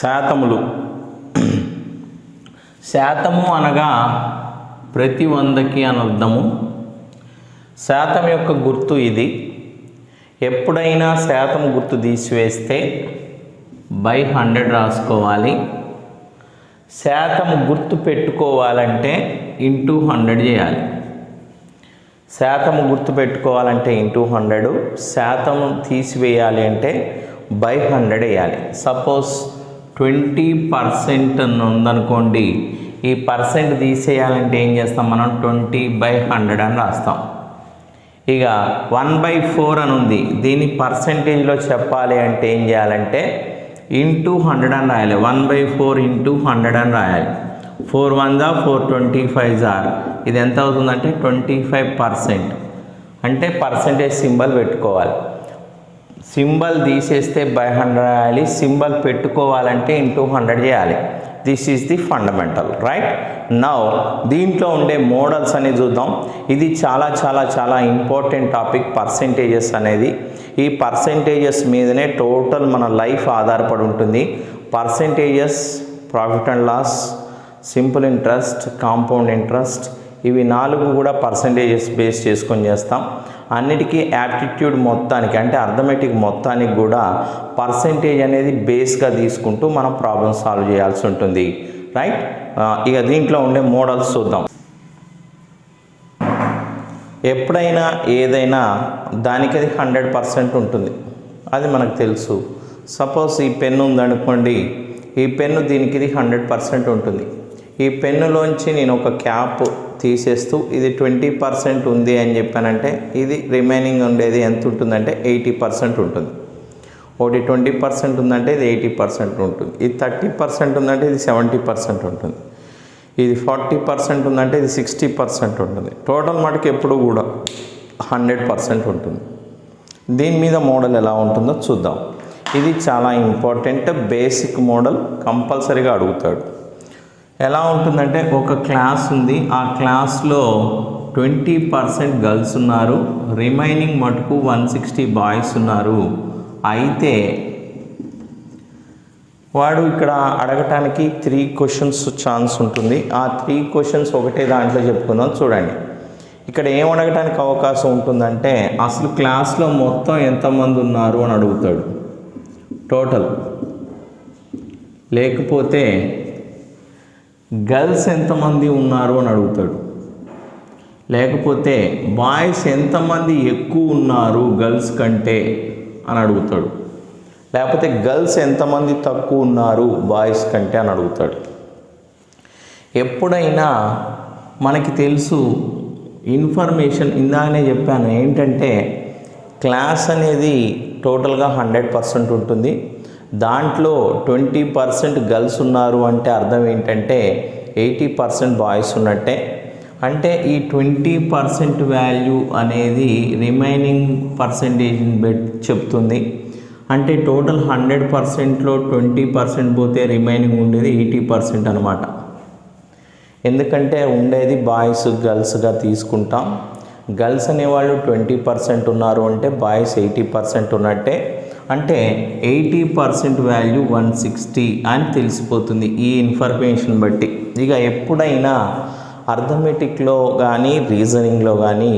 శాతములు. శాతము అనగా ప్రతి 100కి అని అర్థము. శాతం యొక్క గుర్తు ఇది. ఎప్పుడైనా శాతం గుర్తు తీసివేస్తే బై 100 రాసుకోవాలి. శాతం గుర్తు పెట్టుకోవాలంటే ఇంటూ 100 చేయాలి. శాతము గుర్తు పెట్టుకోవాలంటే ఇంటూ 100, శాతం తీసివేయాలి అంటే బై 100 వేయాలి. సపోజ్ 20% అని ఉందనుకోండి, ఈ పర్సెంట్ తీసేయాలంటే ఏం చేస్తాం మనం? 20/100 అని రాస్తాం. ఇక 1/4 అని ఉంది, దీన్ని పర్సెంటేజ్లో చెప్పాలి అంటే ఏం చేయాలంటే ఇంటూ 100 అని రాయాలి. 1/4 ఇంటూ 100 అని రాయాలి. 4 1 4 25 ఇది ఎంత అవుతుందంటే 25%. అంటే పర్సెంటేజ్ సింబల్ పెట్టుకోవాలి. సింబల్ తీసేస్తే బై 100 రాయాలి, సింబల్ పెట్టుకోవాలంటే ఇంటూ 100 చేయాలి. This is the fundamental, right? Now దీంట్లో ఉండే మోడల్స్ అనేది చూద్దాం. ఇది చాలా చాలా చాలా ఇంపార్టెంట్ టాపిక్, పర్సెంటేజెస్ అనేది. ఈ పర్సెంటేజెస్ మీదనే టోటల్ మన లైఫ్ ఆధారపడి ఉంటుంది. Percentages, profit and loss, simple interest, compound interest, ఇవి 4 కూడా పర్సెంటేజెస్ బేస్ చేసుకొని చేస్తాం. అన్నిటికీ యాప్టిట్యూడ్ మొత్తానికి అంటే అర్థమెటిక్ మొత్తానికి కూడా పర్సెంటేజ్ అనేది బేస్గా తీసుకుంటూ మనం ప్రాబ్లమ్ సాల్వ్ చేయాల్సి ఉంటుంది, రైట్? ఇక దీంట్లో ఉండే మోడల్స్ చూద్దాం. ఎప్పుడైనా ఏదైనా దానికి అది 100% ఉంటుంది, అది మనకు తెలుసు. సపోజ్ ఈ పెన్ను ఉందనుకోండి, ఈ పెన్ను దీనికి ఇది 100% ఉంటుంది. ఈ పెన్నులోంచి నేను ఒక క్యాప్ తీసేస్తూ ఇది 20% ఉంది అని చెప్పానంటే ఇది రిమైనింగ్ ఉండేది ఎంత ఉంటుందంటే 80% ఉంటుంది. ఒకటి 20% ఉందంటే ఇది 80% ఉంటుంది. ఇది 30% ఉందంటే ఇది 70% ఉంటుంది. ఇది 40% ఉందంటే ఇది 60% ఉంటుంది. టోటల్ మటుకు ఎప్పుడు కూడా 100% ఉంటుంది. దీని మీద మోడల్ ఎలా ఉంటుందో చూద్దాం. ఇది చాలా ఇంపార్టెంట్ బేసిక్ మోడల్, కంపల్సరీగా అడుగుతాడు. ఎలా ఉంటుందంటే ఒక క్లాస్ ఉంది, ఆ క్లాస్లో 20% గర్ల్స్ ఉన్నారు, రిమైనింగ్ మటుకు 160 బాయ్స్ ఉన్నారు. అయితే వాడు ఇక్కడ అడగటానికి 3 క్వశ్చన్స్ ఛాన్స్ ఉంటుంది. ఆ 3 క్వశ్చన్స్ ఒకటే దాంట్లో చెప్పుకుందాం. చూడండి, ఇక్కడ ఏం అడగటానికి అవకాశం ఉంటుందంటే అసలు క్లాస్లో మొత్తం ఎంతమంది ఉన్నారు అని అడుగుతాడు, టోటల్. లేకపోతే గర్ల్స్ ఎంతమంది ఉన్నారు అని అడుగుతాడు. లేకపోతే బాయ్స్ ఎంతమంది ఎక్కువ ఉన్నారు గర్ల్స్ కంటే అని అడుగుతాడు. లేకపోతే గర్ల్స్ ఎంతమంది తక్కువ ఉన్నారు బాయ్స్ కంటే అని అడుగుతాడు. ఎప్పుడైనా మనకి తెలుసు ఇన్ఫర్మేషన్, ఇందాకనే చెప్పాను ఏంటంటే క్లాస్ అనేది టోటల్గా 100% ఉంటుంది. దాంట్లో 20% గర్ల్స్ ఉన్నారు అంటే అర్థం ఏంటంటే 80% బాయ్స్ ఉన్నట్టే. అంటే ఈ 20% వాల్యూ అనేది రిమైనింగ్ పర్సెంటేజ్ని చెప్తుంది. అంటే టోటల్ 100%లో 20% పోతే రిమైనింగ్ ఉండేది 80% అనమాట. ఎందుకంటే ఉండేది బాయ్స్ గర్ల్స్గా తీసుకుంటాం. గర్ల్స్ అనేవాళ్ళు 20% ఉన్నారు అంటే బాయ్స్ 80% ఉన్నట్టే. అంటే 80% వాల్యూ 160 అని తెలిసిపోతుంది ఈ ఇన్ఫర్మేషన్ బట్టి. ఇక ఎప్పుడైనా అర్థమెటిక్లో కానీ రీజనింగ్లో కానీ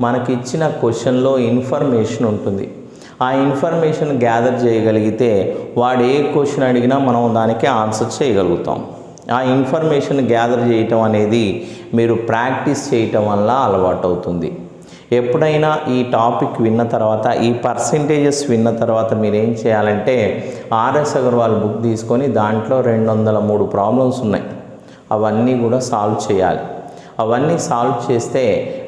మనకి ఇచ్చిన క్వశ్చన్లో ఇన్ఫర్మేషన్ ఉంటుంది. ఆ ఇన్ఫర్మేషన్ గ్యాదర్ చేయగలిగితే వాడు ఏ క్వశ్చన్ అడిగినా మనం దానికి ఆన్సర్ చేయగలుగుతాం. ఆ ఇన్ఫర్మేషన్ గ్యాదర్ చేయటం అనేది మీరు ప్రాక్టీస్ చేయటం వల్ల అలవాటు అవుతుంది. ఎప్పుడైనా ఈ టాపిక్ విన్న తర్వాత, ఈ పర్సెంటేజెస్ విన్న తర్వాత మీరు ఏం చేయాలంటే ఆర్ఎస్ అగర్వాల్ బుక్ తీసుకొని దాంట్లో 203 ప్రాబ్లమ్స్ ఉన్నాయి, అవన్నీ కూడా సాల్వ్ చేయాలి. అవన్నీ సాల్వ్ చేస్తే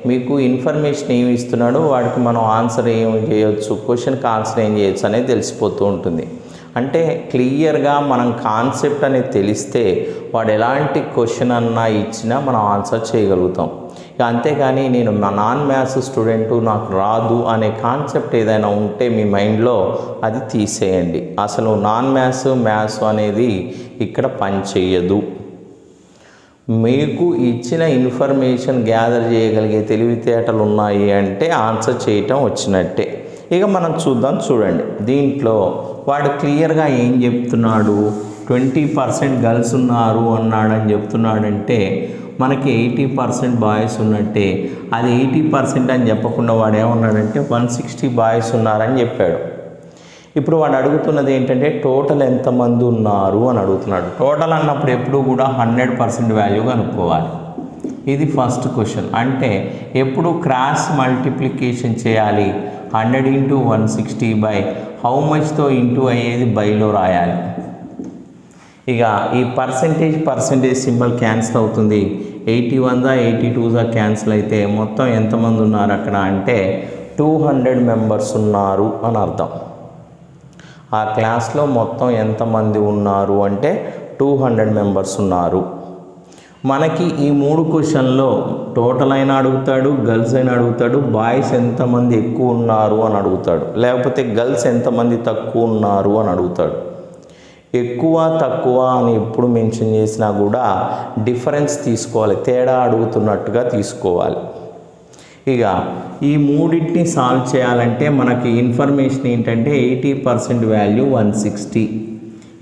మీకు ఇన్ఫర్మేషన్ ఏమి ఇస్తున్నాడో వాడికి మనం ఆన్సర్ ఏమి చేయొచ్చు, క్వశ్చన్కి ఆన్సర్ ఏం చేయొచ్చు అనేది తెలిసిపోతూ ఉంటుంది. అంటే క్లియర్గా మనం కాన్సెప్ట్ అనేది తెలిస్తే వాడు ఎలాంటి క్వశ్చన్ అన్నా ఇచ్చినా మనం ఆన్సర్ చేయగలుగుతాం. ఇక అంతేగాని నేను నాన్ మ్యాథ్స్ స్టూడెంటు నాకు రాదు అనే కాన్సెప్ట్ ఏదైనా ఉంటే మీ మైండ్లో అది తీసేయండి. అసలు నాన్ మ్యాథ్స్ అనేది ఇక్కడ పని చేయదు. మీకు ఇచ్చిన ఇన్ఫర్మేషన్ గ్యాదర్ చేయగలిగే తెలివితేటలు ఉన్నాయి అంటే ఆన్సర్ చేయటం వచ్చినట్టే. ఇక మనం చూద్దాం. చూడండి, దీంట్లో వాడు క్లియర్గా ఏం చెప్తున్నాడు, 20% గర్ల్స్ ఉన్నారు అన్నాడని చెప్తున్నాడంటే మనకి 80% బాయ్స్ ఉన్నట్టే. అది 80% అని చెప్పకుండా వాడు ఏమన్నాడంటే 160 బాయ్స్ ఉన్నారని చెప్పాడు. ఇప్పుడు వాడు అడుగుతున్నది ఏంటంటే టోటల్ ఎంతమంది ఉన్నారు అని అడుగుతున్నాడు. టోటల్ అన్నప్పుడు ఎప్పుడు కూడా 100% వాల్యూ కనుక్కోవాలి. ఇది ఫస్ట్ క్వశ్చన్. అంటే ఎప్పుడు క్రాస్ మల్టిప్లికేషన్ చేయాలి. 100 × 160 బై హౌ మచ్తో ఇంటూ అయ్యేది బైలో రాయాలి. ఇక ఈ పర్సెంటేజ్ సింబల్ క్యాన్సిల్ అవుతుంది. 81 82 క్యాన్సిల్ అయితే మొత్తం ఎంతమంది ఉన్నారు అక్కడ అంటే 200 మెంబర్స్ ఉన్నారు అని అర్థం. ఆ క్లాస్లో మొత్తం ఎంతమంది ఉన్నారు అంటే 200 మెంబర్స్ ఉన్నారు. మనకి ఈ 3 క్వశ్చన్లో టోటల్ అయినా అడుగుతాడు, గర్ల్స్ అయినా అడుగుతాడు, బాయ్స్ ఎంతమంది ఎక్కువ ఉన్నారు అని అడుగుతాడు, లేకపోతే గర్ల్స్ ఎంతమంది తక్కువ ఉన్నారు అని అడుగుతాడు. ఎక్కువ తక్కువ అని ఎప్పుడు మెన్షన్ చేసినా కూడా డిఫరెన్స్ తీసుకోవాలి, తేడా అడుగుతున్నట్టుగా తీసుకోవాలి. ఇక ఈ మూడింటిని సాల్వ్ చేయాలంటే మనకి ఇన్ఫర్మేషన్ ఏంటంటే 80% వాల్యూ 160.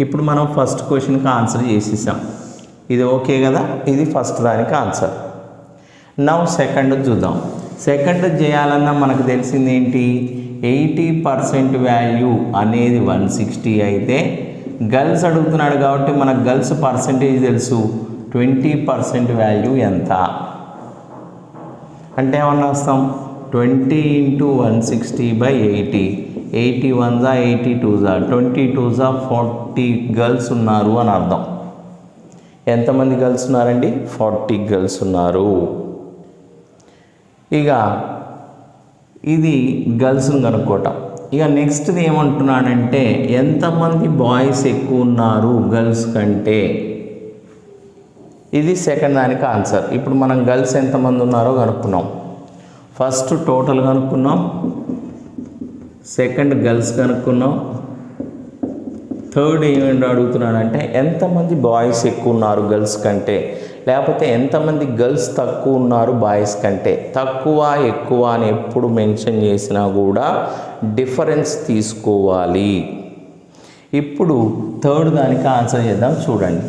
ఇప్పుడు మనం ఫస్ట్ క్వశ్చన్కి ఆన్సర్ చేసేసాం. ఇది ఓకే కదా, ఇది ఫస్ట్ దానికి ఆన్సర్. నౌ సెకండ్ చూద్దాం. సెకండ్ చేయాలన్నా మనకు తెలిసింది ఏంటి, 80% వాల్యూ అనేది 160 అయితే గర్ల్స్ అడుగుతున్నాడు కాబట్టి మనకు గర్ల్స్ పర్సంటేజ్ తెలుసు. 20% వాల్యూ ఎంత అంటే ఏమన్నా వస్తాం 20 × 160 బై 80. 81 82 22 40 గర్ల్స్ ఉన్నారు అని అర్థం. ఎంతమంది గర్ల్స్ ఉన్నారండి, 40 గర్ల్స్ ఉన్నారు. ఇక ఇది గర్ల్స్ని కనుక్కోవటం. ఇక నెక్స్ట్ది ఏమంటున్నాడంటే ఎంతమంది బాయ్స్ ఎక్కువ ఉన్నారు గర్ల్స్ కంటే. ఇది సెకండ్ దానికి ఆన్సర్. ఇప్పుడు మనం గర్ల్స్ ఎంతమంది ఉన్నారో కనుక్కున్నాం. ఫస్ట్ టోటల్ కనుక్కున్నాం, సెకండ్ గర్ల్స్ కనుక్కున్నాం, థర్డ్ ఏమేంటి అడుగుతున్నాడంటే ఎంతమంది బాయ్స్ ఎక్కువ ఉన్నారు గర్ల్స్ కంటే, లేకపోతే ఎంతమంది గర్ల్స్ తక్కువ ఉన్నారు బాయ్స్ కంటే. తక్కువ ఎక్కువ అని ఎప్పుడు మెన్షన్ చేసినా కూడా డిఫరెన్స్ తీసుకోవాలి. ఇప్పుడు థర్డ్ దానికి ఆన్సర్ చేద్దాం. చూడండి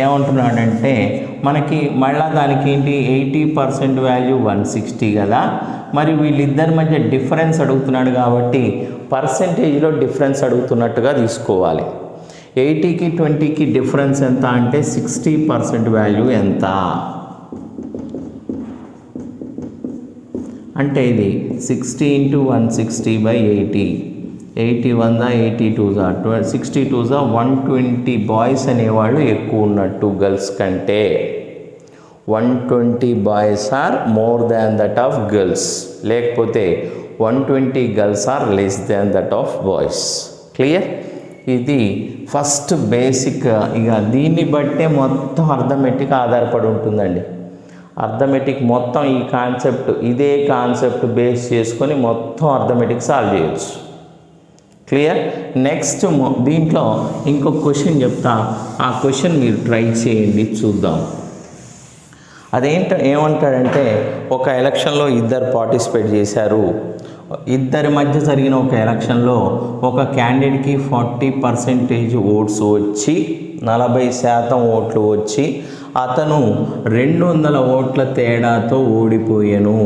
ఏమంటున్నాడంటే మనకి మళ్ళా దానికి ఏంటి 80% వాల్యూ 160 కదా, మరి వీళ్ళిద్దరి మధ్య డిఫరెన్స్ అడుగుతున్నాడు కాబట్టి పర్సెంటేజ్లో డిఫరెన్స్ అడుగుతున్నట్టుగా తీసుకోవాలి. 80కి 20కి డిఫరెన్స్ ఎంత అంటే 60% వాల్యూ ఎంత అంటే ఇది 60 × 160 బై 80. 81 82 62 120 బాయ్స్ అనేవాళ్ళు ఎక్కువ ఉన్నట్టు గర్ల్స్ కంటే. 120 boys are more than that of girls, లేకపోతే 120 girls are less than that of boys. Clear? ఇది ఫస్ట్ బేసిక్. ఇక దీన్ని బట్టే మొత్తం అర్థమెటిక్ ఆధారపడి ఉంటుందండి. అర్థమెటిక్ మొత్తం ఈ కాన్సెప్ట్, ఇదే కాన్సెప్ట్ బేస్ చేసుకొని మొత్తం అర్థమెటిక్ సాల్వ్ చేయొచ్చు. క్లియర్? నెక్స్ట్ దీంట్లో ఇంకొక క్వశ్చన్ చెప్తా, ఆ క్వశ్చన్ మీరు ట్రై చేయండి, చూద్దాం. ఏమంటాడంటే ఒక ఎలక్షన్లో ఇద్దరు పార్టిసిపేట్ చేశారు. ఇద్దరి మధ్య జరిగిన ఒక ఎలక్షన్లో ఒక క్యాండిడేట్కి 40% ఓట్స్ వచ్చి 40% ఓట్లు వచ్చి అతను 200 ఓట్ల తేడాతో ఓడిపోయాను.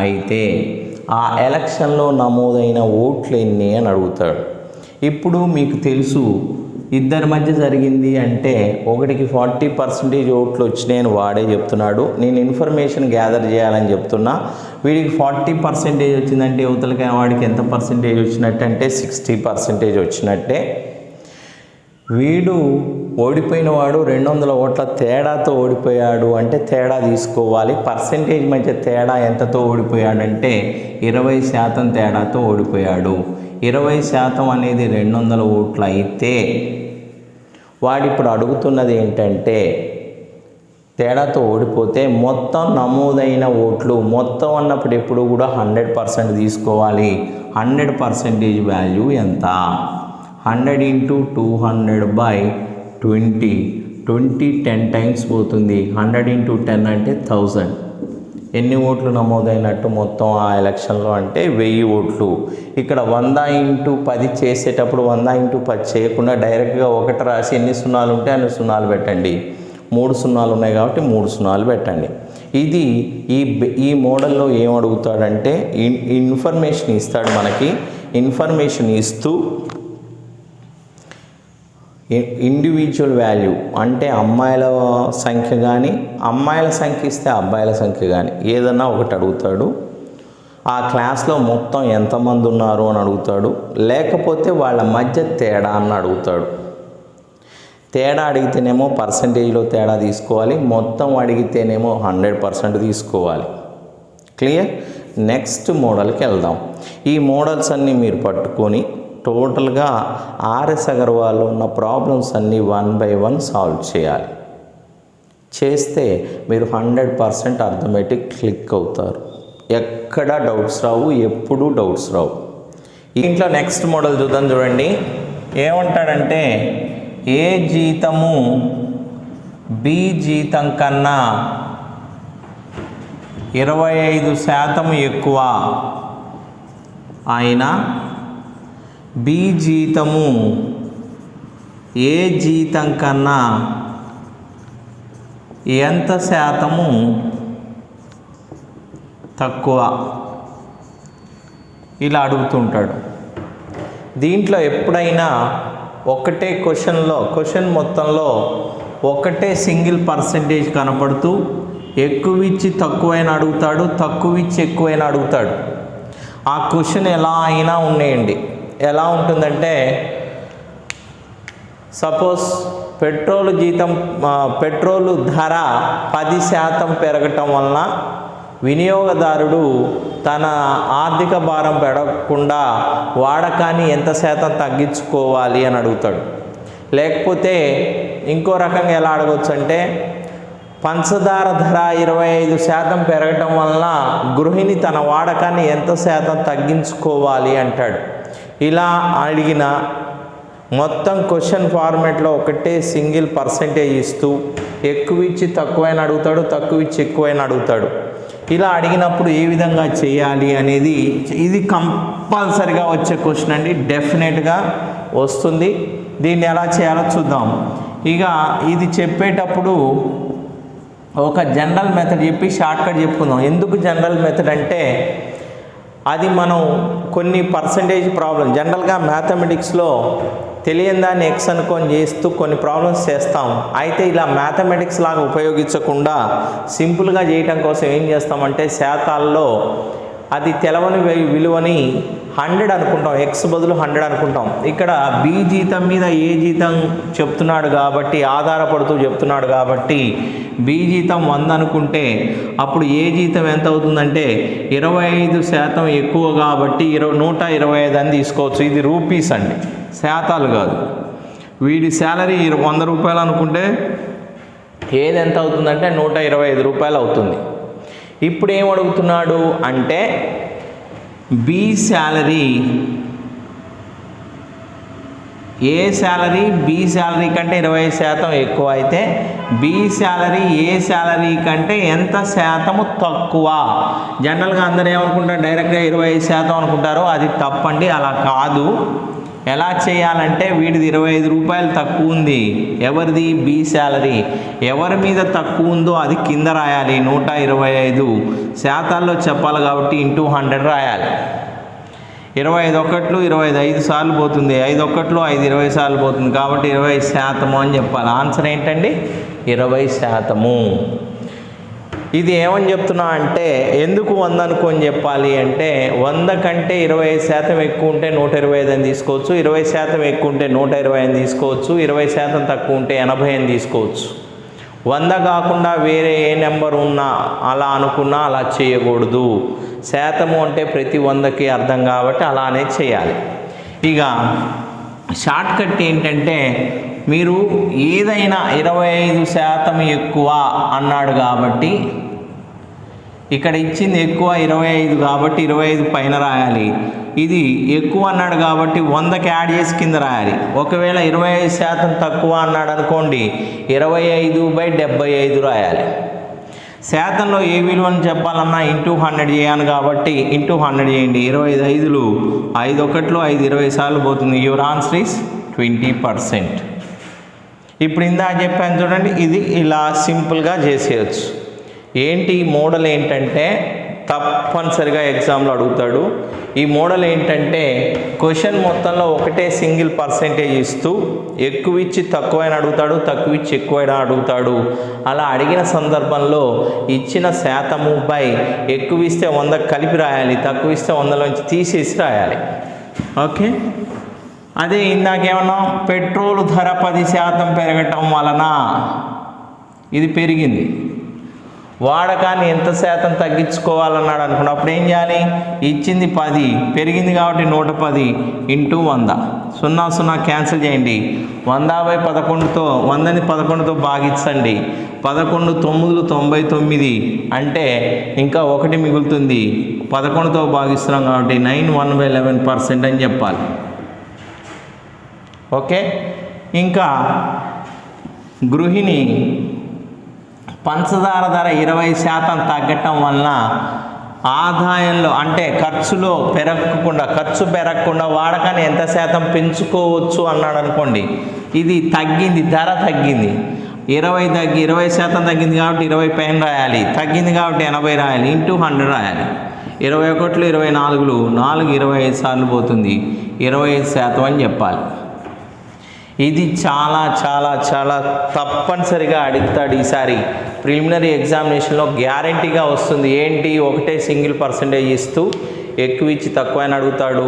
అయితే ఆ ఎలక్షన్లో నమోదైన ఓట్లు ఎన్ని అని అడుగుతాడు. ఇప్పుడు మీకు తెలుసు ఇద్దరి మధ్య జరిగింది అంటే ఒకటికి 40% ఓట్లు వచ్చినాయని వాడే చెప్తున్నాడు. నేను ఇన్ఫర్మేషన్ గ్యాదర్ చేయాలని చెప్తున్నా. వీడికి 40% వచ్చిందంటే యువతలకి వాడికి ఎంత పర్సెంటేజ్ వచ్చినట్టు అంటే 60% వచ్చినట్టే. వీడు ఓడిపోయిన వాడు 200 ఓట్ల తేడాతో ఓడిపోయాడు అంటే తేడా తీసుకోవాలి. పర్సెంటేజ్ మధ్య తేడా ఎంతతో ఓడిపోయాడంటే 20% తేడాతో ఓడిపోయాడు. 20% అనేది 200 ఓట్లు అయితే వాడిప్పుడు అడుగుతున్నది ఏంటంటే తేడాతో ఓడిపోతే మొత్తం నమోదైన ఓట్లు, మొత్తం అన్నప్పుడు ఎప్పుడు కూడా 100% తీసుకోవాలి. 100% వాల్యూ ఎంత? 100 × 200 బై 20. 20 10 టైమ్స్ పోతుంది. 100 × 10 అంటే 1000. ఎన్ని ఓట్లు నమోదైనట్టు మొత్తం ఆ ఎలక్షన్లో అంటే 1000 ఓట్లు. ఇక్కడ 100 × 10 చేసేటప్పుడు 100 × 10 చేయకుండా డైరెక్ట్గా 1 రాసి ఎన్ని సున్నాలు ఉంటే అన్ని సున్నాలు పెట్టండి. 3 సున్నాలు ఉన్నాయి కాబట్టి 3 సున్నాలు పెట్టండి. ఇది ఈ మోడల్లో ఏం అడుగుతాడంటే ఇన్ఫర్మేషన్ ఇస్తాడు మనకి. ఇన్ఫర్మేషన్ ఇస్తూ ఇండివిజువల్ వాల్యూ అంటే అమ్మాయిల సంఖ్య కానీ, అమ్మాయిల సంఖ్య ఇస్తే అబ్బాయిల సంఖ్య కానీ ఏదన్నా ఒకటి అడుగుతాడు. ఆ క్లాస్లో మొత్తం ఎంతమంది ఉన్నారు అని అడుగుతాడు. లేకపోతే వాళ్ళ మధ్య తేడా అని అడుగుతాడు. తేడా అడిగితేనేమో పర్సంటేజ్లో తేడా తీసుకోవాలి, మొత్తం అడిగితేనేమో 100% తీసుకోవాలి. క్లియర్? నెక్స్ట్ మోడల్కి వెళ్దాం. ఈ మోడల్స్ అన్నీ మీరు పట్టుకొని టోటల్గా ఆర్ఎస్ అగర్వాల్లో ఉన్న ప్రాబ్లమ్స్ అన్నీ 1 by 1 సాల్వ్ చేయాలి. చేస్తే మీరు 100% అర్థమెటిక్ క్లిక్ అవుతారు. ఎక్కడ డౌట్స్ రావు, ఎప్పుడూ డౌట్స్ రావు. ఇంట్లో నెక్స్ట్ మోడల్ చూద్దాం. చూడండి ఏమంటాడంటే ఏ జీతము బి జీతం కన్నా 25% ఎక్కువ అయినా బి జీతము ఏ జీతం కన్నా ఎంత శాతము తక్కువ, ఇలా అడుగుతుంటాడు. దీంట్లో ఎప్పుడైనా ఒకటే క్వశ్చన్ మొత్తంలో ఒకటే సింగిల్ పర్సెంటేజ్ కనపడుతూ ఎక్కువ ఇచ్చి తక్కువైన అడుగుతాడు, తక్కువ ఇచ్చి ఎక్కువైనా అడుగుతాడు. ఆ క్వశ్చన్ ఎలా అయినా ఉన్నాయండి. ఎలా ఉంటుందంటే సపోజ్ పెట్రోలు ధర 10% పెరగటం వలన వినియోగదారుడు తన ఆర్థిక భారం పెరగకుండా వాడకాన్ని ఎంత శాతం తగ్గించుకోవాలి అని అడుగుతాడు. లేకపోతే ఇంకో రకంగా ఎలా అడగవచ్చు అంటే పంచదార ధర 25% పెరగటం వలన గృహిణి తన వాడకాన్ని ఎంత శాతం తగ్గించుకోవాలి అంటాడు. ఇలా అడిగిన మొత్తం క్వశ్చన్ ఫార్మాట్లో ఒకటే సింగిల్ పర్సెంటేజ్ ఇస్తూ ఎక్కువ ఇచ్చి తక్కువైన అడుగుతాడు, తక్కువ ఇచ్చి ఎక్కువైన అడుగుతాడు. ఇలా అడిగినప్పుడు ఏ విధంగా చేయాలి అనేది ఇది కంపల్సరిగా వచ్చే క్వశ్చన్ అండి. డెఫినెట్గా వస్తుంది. దీన్ని ఎలా చేయాలో చూద్దాం. ఇక ఇది చెప్పేటప్పుడు ఒక జనరల్ మెథడ్ చెప్పి షార్ట్కట్ చెప్పుకుందాం. ఎందుకు జనరల్ మెథడ్ అంటే అది మనం కొన్ని పర్సంటేజ్ ప్రాబ్లం జనరల్గా మ్యాథమెటిక్స్లో తెలియని దాన్ని ఎక్స్ అనుకొని చేస్తూ కొన్ని ప్రాబ్లమ్స్ చేస్తాం. అయితే ఇలా మ్యాథమెటిక్స్ లాగా ఉపయోగించకుండా సింపుల్గా చేయటం కోసం ఏం చేస్తామంటే శాతాల్లో అది తెలవని విలువని 100 అనుకుంటాం, ఎక్స్ బదులు 100 అనుకుంటాం. ఇక్కడ బి జీతం మీద ఏ జీతం చెప్తున్నాడు కాబట్టి ఆధారపడుతూ చెప్తున్నాడు కాబట్టి బి జీతం 100 అనుకుంటే అప్పుడు ఏ జీతం ఎంత అవుతుందంటే 25% ఎక్కువ కాబట్టి 125 అని తీసుకోవచ్చు. ఇది రూపీస్ అండి, శాతాలు కాదు. వీడి శాలరీ 100 రూపాయలు అనుకుంటే ఏది ఎంత అవుతుందంటే 125 రూపాయలు అవుతుంది. ఇప్పుడు ఏం అడుగుతున్నాడు అంటే బి శాలరీ ఏ శాలరీ బి శాలరీ కంటే 20% ఎక్కువ అయితే బి శాలరీ ఏ శాలరీ కంటే ఎంత శాతము తక్కువ. జనరల్గా అందరూ ఏమనుకుంటారు, డైరెక్ట్గా 25% అనుకుంటారు. అది తప్పండి, అలా కాదు. ఎలా చేయాలంటే వీడిది 25 రూపాయలు తక్కువ ఉంది, ఎవరిది బి శాలరీ. ఎవరి మీద తక్కువ ఉందో అది కింద రాయాలి. 125 శాతాల్లో చెప్పాలి కాబట్టి ఇంటూ 100 రాయాలి. 25 ఒకట్లు 25 సార్లు పోతుంది, 5 ఒకట్లు 5 20 సార్లు పోతుంది కాబట్టి 20% అని చెప్పాలి. ఆన్సర్ ఏంటండి 20%. ఇది ఏమని చెప్తున్నా అంటే ఎందుకు 100 అనుకొని చెప్పాలి అంటే 100 కంటే 25% ఎక్కువ ఉంటే 125 అని తీసుకోవచ్చు, 20% ఎక్కువ ఉంటే 120 అని తీసుకోవచ్చు, 20% తక్కువ ఉంటే 80 అని తీసుకోవచ్చు. 100 కాకుండా వేరే ఏ నెంబర్ ఉన్నా అలా అనుకున్నా అలా చేయకూడదు. శాతము అంటే ప్రతి 100కి అర్థం కాబట్టి అలానే చేయాలి. ఇక షార్ట్ కట్ ఏంటంటే మీరు ఏదైనా 25% ఎక్కువ అన్నాడు కాబట్టి ఇక్కడ ఇచ్చింది ఎక్కువ 25 కాబట్టి 25 పైన రాయాలి. ఇది ఎక్కువ అన్నాడు కాబట్టి 100కి యాడ్ చేసి కింద రాయాలి. ఒకవేళ 25% తక్కువ అన్నాడు అనుకోండి 25/75 రాయాలి. శాతంలో ఏ విలువని చెప్పాలన్నా ఇంటూ 100 చేయాలి కాబట్టి ఇంటూ 100 చేయండి. 25 5లు 5 1లు 5 20 సార్లు పోతుంది. Your answer is 20%. ఇప్పుడు ఇందాక చెప్పాను చూడండి, ఇది ఇలా సింపుల్గా చేసేయచ్చు. ఏంటి మోడల్ ఏంటంటే తప్పనిసరిగా ఎగ్జామ్లో అడుగుతాడు. ఈ మోడల్ ఏంటంటే క్వశ్చన్ మొత్తంలో ఒకటే సింగిల్ పర్సెంటేజ్ ఇస్తూ ఎక్కువ ఇచ్చి తక్కువైనా అడుగుతాడు, తక్కువ ఇచ్చి ఎక్కువైనా అడుగుతాడు. అలా అడిగిన సందర్భంలో ఇచ్చిన శాతము బై ఎక్కువ ఇస్తే 100 కలిపి రాయాలి, తక్కువ ఇస్తే 100లోంచి తీసేసి రాయాలి. ఓకే, అదే ఇందాకేమన్నా పెట్రోల్ ధర 10% పెరగటం వలన ఇది పెరిగింది, వాడకాన్ని ఎంత శాతం తగ్గించుకోవాలన్నాడు అనుకోండి. అప్పుడు ఏం చేయాలి? ఇచ్చింది 10 పెరిగింది కాబట్టి 110 ఇంటూ 100 0 0 క్యాన్సిల్ చేయండి. 100/11తో 100ని 11తో భాగించండి. 11 9లు 99 అంటే ఇంకా 1 మిగులుతుంది. 11తో భాగిస్తున్నాం కాబట్టి 9 1/11% అని చెప్పాలి. ఓకే, ఇంకా గృహిణి పంచదార ధర 20% తగ్గటం వలన ఆదాయంలో అంటే ఖర్చు పెరగకుండా వాడకాన్ని ఎంత శాతం పెంచుకోవచ్చు అన్నాడు అనుకోండి. ఇది తగ్గింది, ధర తగ్గింది, 20% తగ్గింది కాబట్టి 20 పైన రాయాలి, తగ్గింది కాబట్టి 80 రాయాలి, ఇంటూ 100 రాయాలి. 21లు 24లు 4 25 సార్లు పోతుంది, 25% అని చెప్పాలి. ఇది చాలా చాలా చాలా తప్పనిసరిగా అడుగుతాడు ఈసారి ప్రిలిమినరీ ఎగ్జామినేషన్లో, గ్యారంటీగా వస్తుంది. ఏంటి, ఒకటే సింగిల్ పర్సెంటేజ్ ఇస్తూ ఎక్కువ ఇచ్చి తక్కువైనా అడుగుతాడు,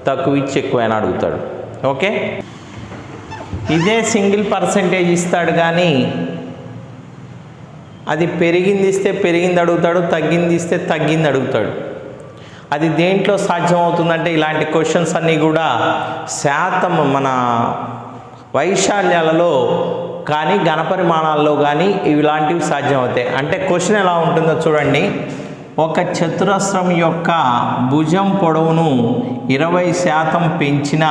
తక్కువ ఇచ్చి ఎక్కువైనా అడుగుతాడు. ఓకే, ఇదే సింగిల్ పర్సెంటేజ్ ఇస్తాడు కానీ అది పెరిగింది ఇస్తే పెరిగింది అడుగుతాడు, తగ్గింది ఇస్తే తగ్గింది అడుగుతాడు. అది దేంట్లో సాధ్యమవుతుందంటే ఇలాంటి క్వశ్చన్స్ అన్నీ కూడా శాతం మన వైశాల్యాలలో కానీ ఘనపరిమాణాల్లో కానీ ఇలాంటివి సాధ్యమవుతాయి. అంటే క్వశ్చన్ ఎలా ఉంటుందో చూడండి. ఒక చతురస్రం యొక్క భుజం పొడవును 20% పెంచిన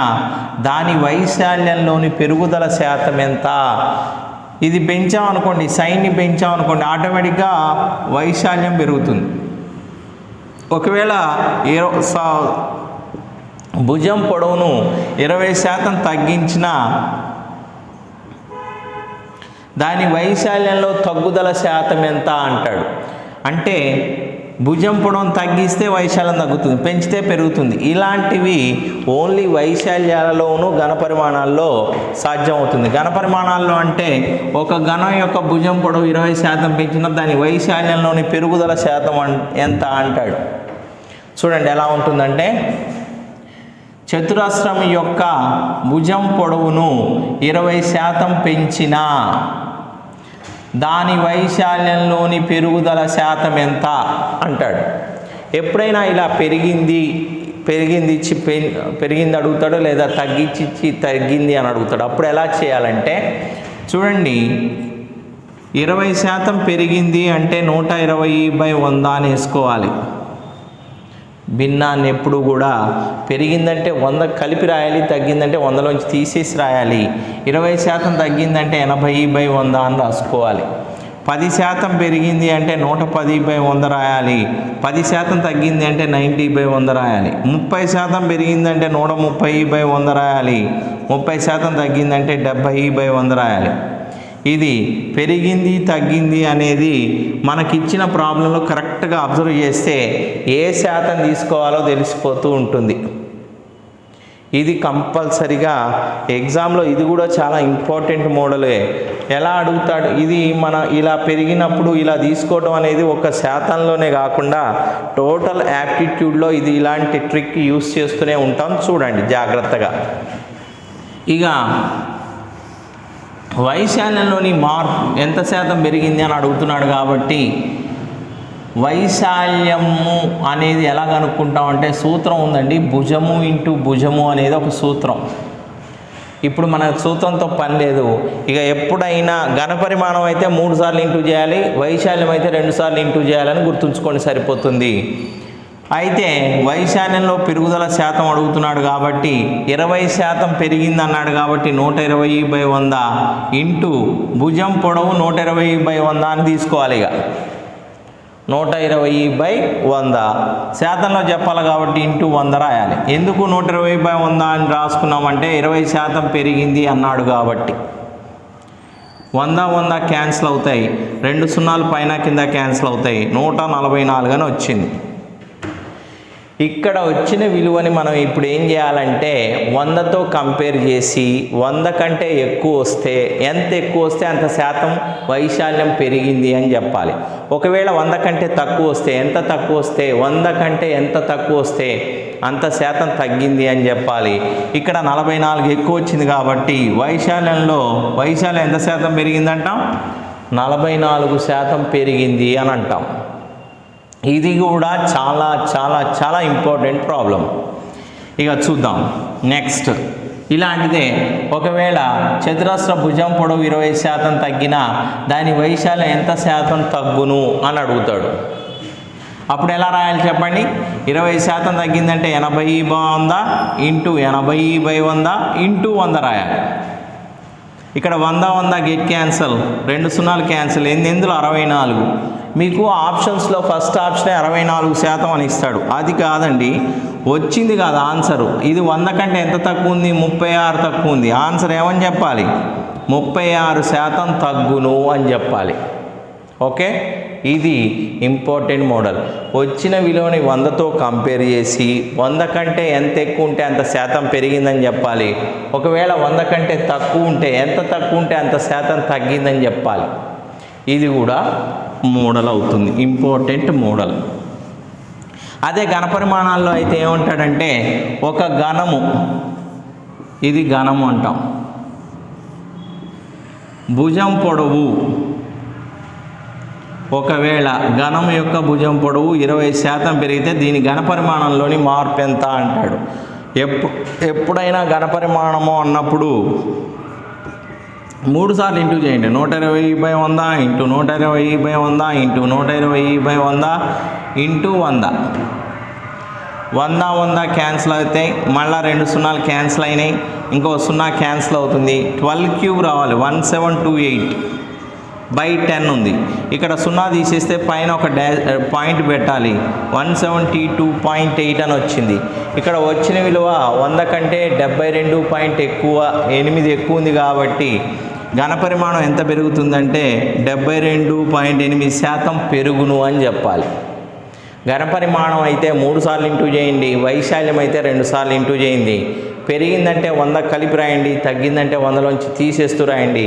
దాని వైశాల్యంలోని పెరుగుదల శాతం ఎంత? ఇది పెంచామనుకోండి, సైన్ని పెంచామనుకోండి, ఆటోమేటిక్గా వైశాల్యం పెరుగుతుంది. ఒకవేళ భుజం పొడవును 20% తగ్గించిన దాని వైశాల్యంలో తగ్గుదల శాతం ఎంత అంటాడు. అంటే భుజం పొడవును తగ్గిస్తే వైశాల్యం తగ్గుతుంది, పెంచితే పెరుగుతుంది. ఇలాంటివి ఓన్లీ వైశాల్యాలలోనూ ఘనపరిమాణాల్లో సాధ్యమవుతుంది. ఘనపరిమాణాల్లో అంటే ఒక ఘనం యొక్క భుజం పొడవు 20% పెంచిన దాని వైశాల్యంలోని పెరుగుదల శాతం ఎంత అంటాడు. చూడండి ఎలా ఉంటుందంటే, చతురస్రం యొక్క భుజం పొడవును 20% పెంచిన దాని వైశాల్యంలోని పెరుగుదల శాతం ఎంత అంటాడు. ఎప్పుడైనా ఇలా పెరిగింది ఇచ్చి పెరిగింది అడుగుతాడు, లేదా తగ్గించి ఇచ్చి తగ్గింది అని అడుగుతాడు. అప్పుడు ఎలా చేయాలంటే చూడండి, 20% పెరిగింది అంటే 120/100 అని వేసుకోవాలి. భిన్నాన్ని ఎప్పుడు కూడా పెరిగిందంటే 100 కలిపి రాయాలి, తగ్గిందంటే 100లోంచి తీసేసి రాయాలి. 20% తగ్గిందంటే 80/100 అని రాసుకోవాలి. 10% పెరిగింది అంటే 110/100 రాయాలి. 10% తగ్గింది అంటే 90/100 రాయాలి. 30% పెరిగిందంటే 130/100 రాయాలి. 30% తగ్గిందంటే 70/100 రాయాలి. ఇది పెరిగింది తగ్గింది అనేది మనకిచ్చిన ప్రాబ్లంలో కరెక్ట్గా అబ్జర్వ్ చేస్తే ఏ శాతం తీసుకోవాలో తెలిసిపోతూ ఉంటుంది. ఇది కంపల్సరిగా ఎగ్జామ్లో ఇది కూడా చాలా ఇంపార్టెంట్ మోడలే. ఎలా అడుగుతాడు, ఇది మన ఇలా పెరిగినప్పుడు ఇలా తీసుకోవడం అనేది ఒక శాతంలోనే కాకుండా టోటల్ యాప్టిట్యూడ్లో ఇది ఇలాంటి ట్రిక్ యూస్ చేస్తూనే ఉంటాం. చూడండి జాగ్రత్తగా. ఇక వైశాల్యంలోని మార్పు ఎంత శాతం పెరిగింది అని అడుగుతున్నాడు కాబట్టి వైశాల్యము అనేది ఎలా కనుక్కుంటామంటే సూత్రం ఉందండి, భుజము ఇంటూ భుజము అనేది ఒక సూత్రం. ఇప్పుడు మన సూత్రంతో పని లేదు. ఇక ఎప్పుడైనా ఘనపరిమాణం అయితే 3 సార్లు ఇంటూ చేయాలి, వైశాల్యం అయితే 2 సార్లు ఇంటూ చేయాలని గుర్తుంచుకొని సరిపోతుంది. అయితే వైశాల్యంలో పెరుగుదల శాతం అడుగుతున్నాడు కాబట్టి 20% పెరిగింది అన్నాడు కాబట్టి 120/100 ఇంటూ భుజం పొడవు 120/100 అని తీసుకోవాలి. ఇక 120/100 శాతంలో చెప్పాలి కాబట్టి ఇంటూ 100 రాయాలి. ఎందుకు 120/100 అని రాసుకున్నామంటే 20% పెరిగింది అన్నాడు కాబట్టి. 100 క్యాన్సిల్ అవుతాయి, 2 సున్నాలు పైన కింద క్యాన్సిల్ అవుతాయి, 144 అని వచ్చింది. ఇక్కడ వచ్చిన విలువని మనం ఇప్పుడు ఏం చేయాలంటే 100తో కంపేర్ చేసి 100 కంటే ఎక్కువ వస్తే, ఎంత ఎక్కువ వస్తే అంత శాతం వైశాల్యం పెరిగింది అని చెప్పాలి. ఒకవేళ 100 కంటే తక్కువ వస్తే, ఎంత తక్కువ వస్తే, 100 కంటే ఎంత తక్కువ వస్తే అంత శాతం తగ్గింది అని చెప్పాలి. ఇక్కడ 44 ఎక్కువ వచ్చింది కాబట్టి వైశాల్యం ఎంత శాతం పెరిగిందంటాం? 44% పెరిగింది అని అంటాం. ఇది కూడా చాలా చాలా చాలా ఇంపార్టెంట్ ప్రాబ్లం. ఇక చూద్దాం నెక్స్ట్. ఇలాంటిదే ఒకవేళ చతురస్ర భుజం పొడవు 20% తగ్గినా దాని వైశాల్యం ఎంత శాతం తగ్గును అని అడుగుతాడు. అప్పుడు ఎలా రాయాలి చెప్పండి? 20% తగ్గిందంటే 80/100 ఇంటూ 80/100 ఇంటూ 100 రాయాలి. ఇక్కడ 100 గెట్ క్యాన్సల్, 2 సున్నాలు క్యాన్సల్, ఎందులో 64. మీకు ఆప్షన్స్లో ఫస్ట్ ఆప్షనే 64% అని ఇస్తాడు. అది కాదండి, వచ్చింది కాదు ఆన్సరు. ఇది 100 కంటే ఎంత తక్కువ ఉంది? 36 తక్కువ ఉంది. ఆన్సర్ ఏమని చెప్పాలి? 36% తగ్గును అని చెప్పాలి. ఓకే, ఇది ఇంపార్టెంట్ మోడల్. వచ్చిన విలువని 100తో కంపేర్ చేసి 100 కంటే ఎంత ఎక్కువ ఉంటే అంత శాతం పెరిగిందని చెప్పాలి. ఒకవేళ 100 కంటే తక్కువ ఉంటే, ఎంత తక్కువ ఉంటే అంత శాతం తగ్గిందని చెప్పాలి. ఇది కూడా మోడల్ అవుతుంది, ఇంపార్టెంట్ మోడల్. అదే ఘనపరిమాణాల్లో అయితే ఏమంటాడంటే ఒక ఘనము, ఇది ఘనము అంటాం, భుజం పొడవు, ఒకవేళ ఘనం యొక్క భుజం పొడవు 20% పెరిగితే దీని ఘనపరిమాణంలోని మార్పు ఎంత అంటాడు. ఎప్పుడైనా ఘనపరిమాణము అన్నప్పుడు 3 సార్లు ఇంటూ చేయండి. 120/100 ఇంటూ 120/100 ఇంటూ 120/100 ఇంటూ 100. 100 క్యాన్సిల్ అవుతాయి, మళ్ళీ 2 సున్నాలు క్యాన్సిల్ అయినాయి, ఇంకో 0 క్యాన్సిల్ అవుతుంది. 12³ రావాలి, 1728/10 ఉంది. ఇక్కడ 0 తీసేస్తే పైన ఒక పాయింట్ పెట్టాలి, 172.8 అని వచ్చింది. ఇక్కడ వచ్చిన విలువ 100 కంటే 72 ఎక్కువ, 8 ఎక్కువ ఉంది కాబట్టి ఘనపరిమాణం ఎంత పెరుగుతుందంటే 72.8% పెరుగును అని చెప్పాలి. ఘనపరిమాణం అయితే 3 సార్లు ఇంటూ చేయండి, వైశాల్యం అయితే 2 సార్లు ఇంటూ చేయండి. పెరిగిందంటే 100 కలిపి రాయండి, తగ్గిందంటే 100లోంచి తీసేస్తూ రాయండి.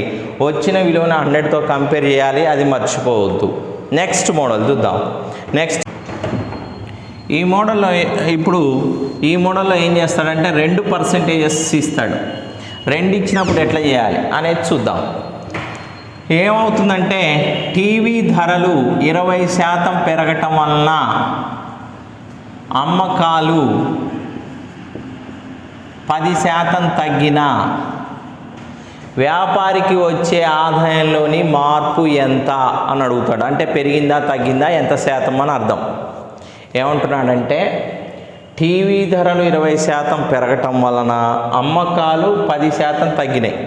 వచ్చిన విలువను 100తో కంపేర్ చేయాలి, అది మర్చిపోవద్దు. నెక్స్ట్ మోడల్ చూద్దాం. నెక్స్ట్ ఈ మోడల్లో ఏం చేస్తాడంటే 2% ఇస్తాడు. 2 ఇచ్చినప్పుడు ఎట్లా చేయాలి అనేది చూద్దాం. ఏమవుతుందంటే టీవీ ధరలు 20% పెరగటం వలన అమ్మకాలు 10% తగ్గినా వ్యాపారికి వచ్చే ఆదాయంలోని మార్పు ఎంత అని అడుగుతాడు. అంటే పెరిగిందా తగ్గిందా ఎంత శాతం అని అర్థం. ఏమంటున్నాడంటే టీవీ ధరలు 20% పెరగటం వలన అమ్మకాలు 10% తగ్గినాయి.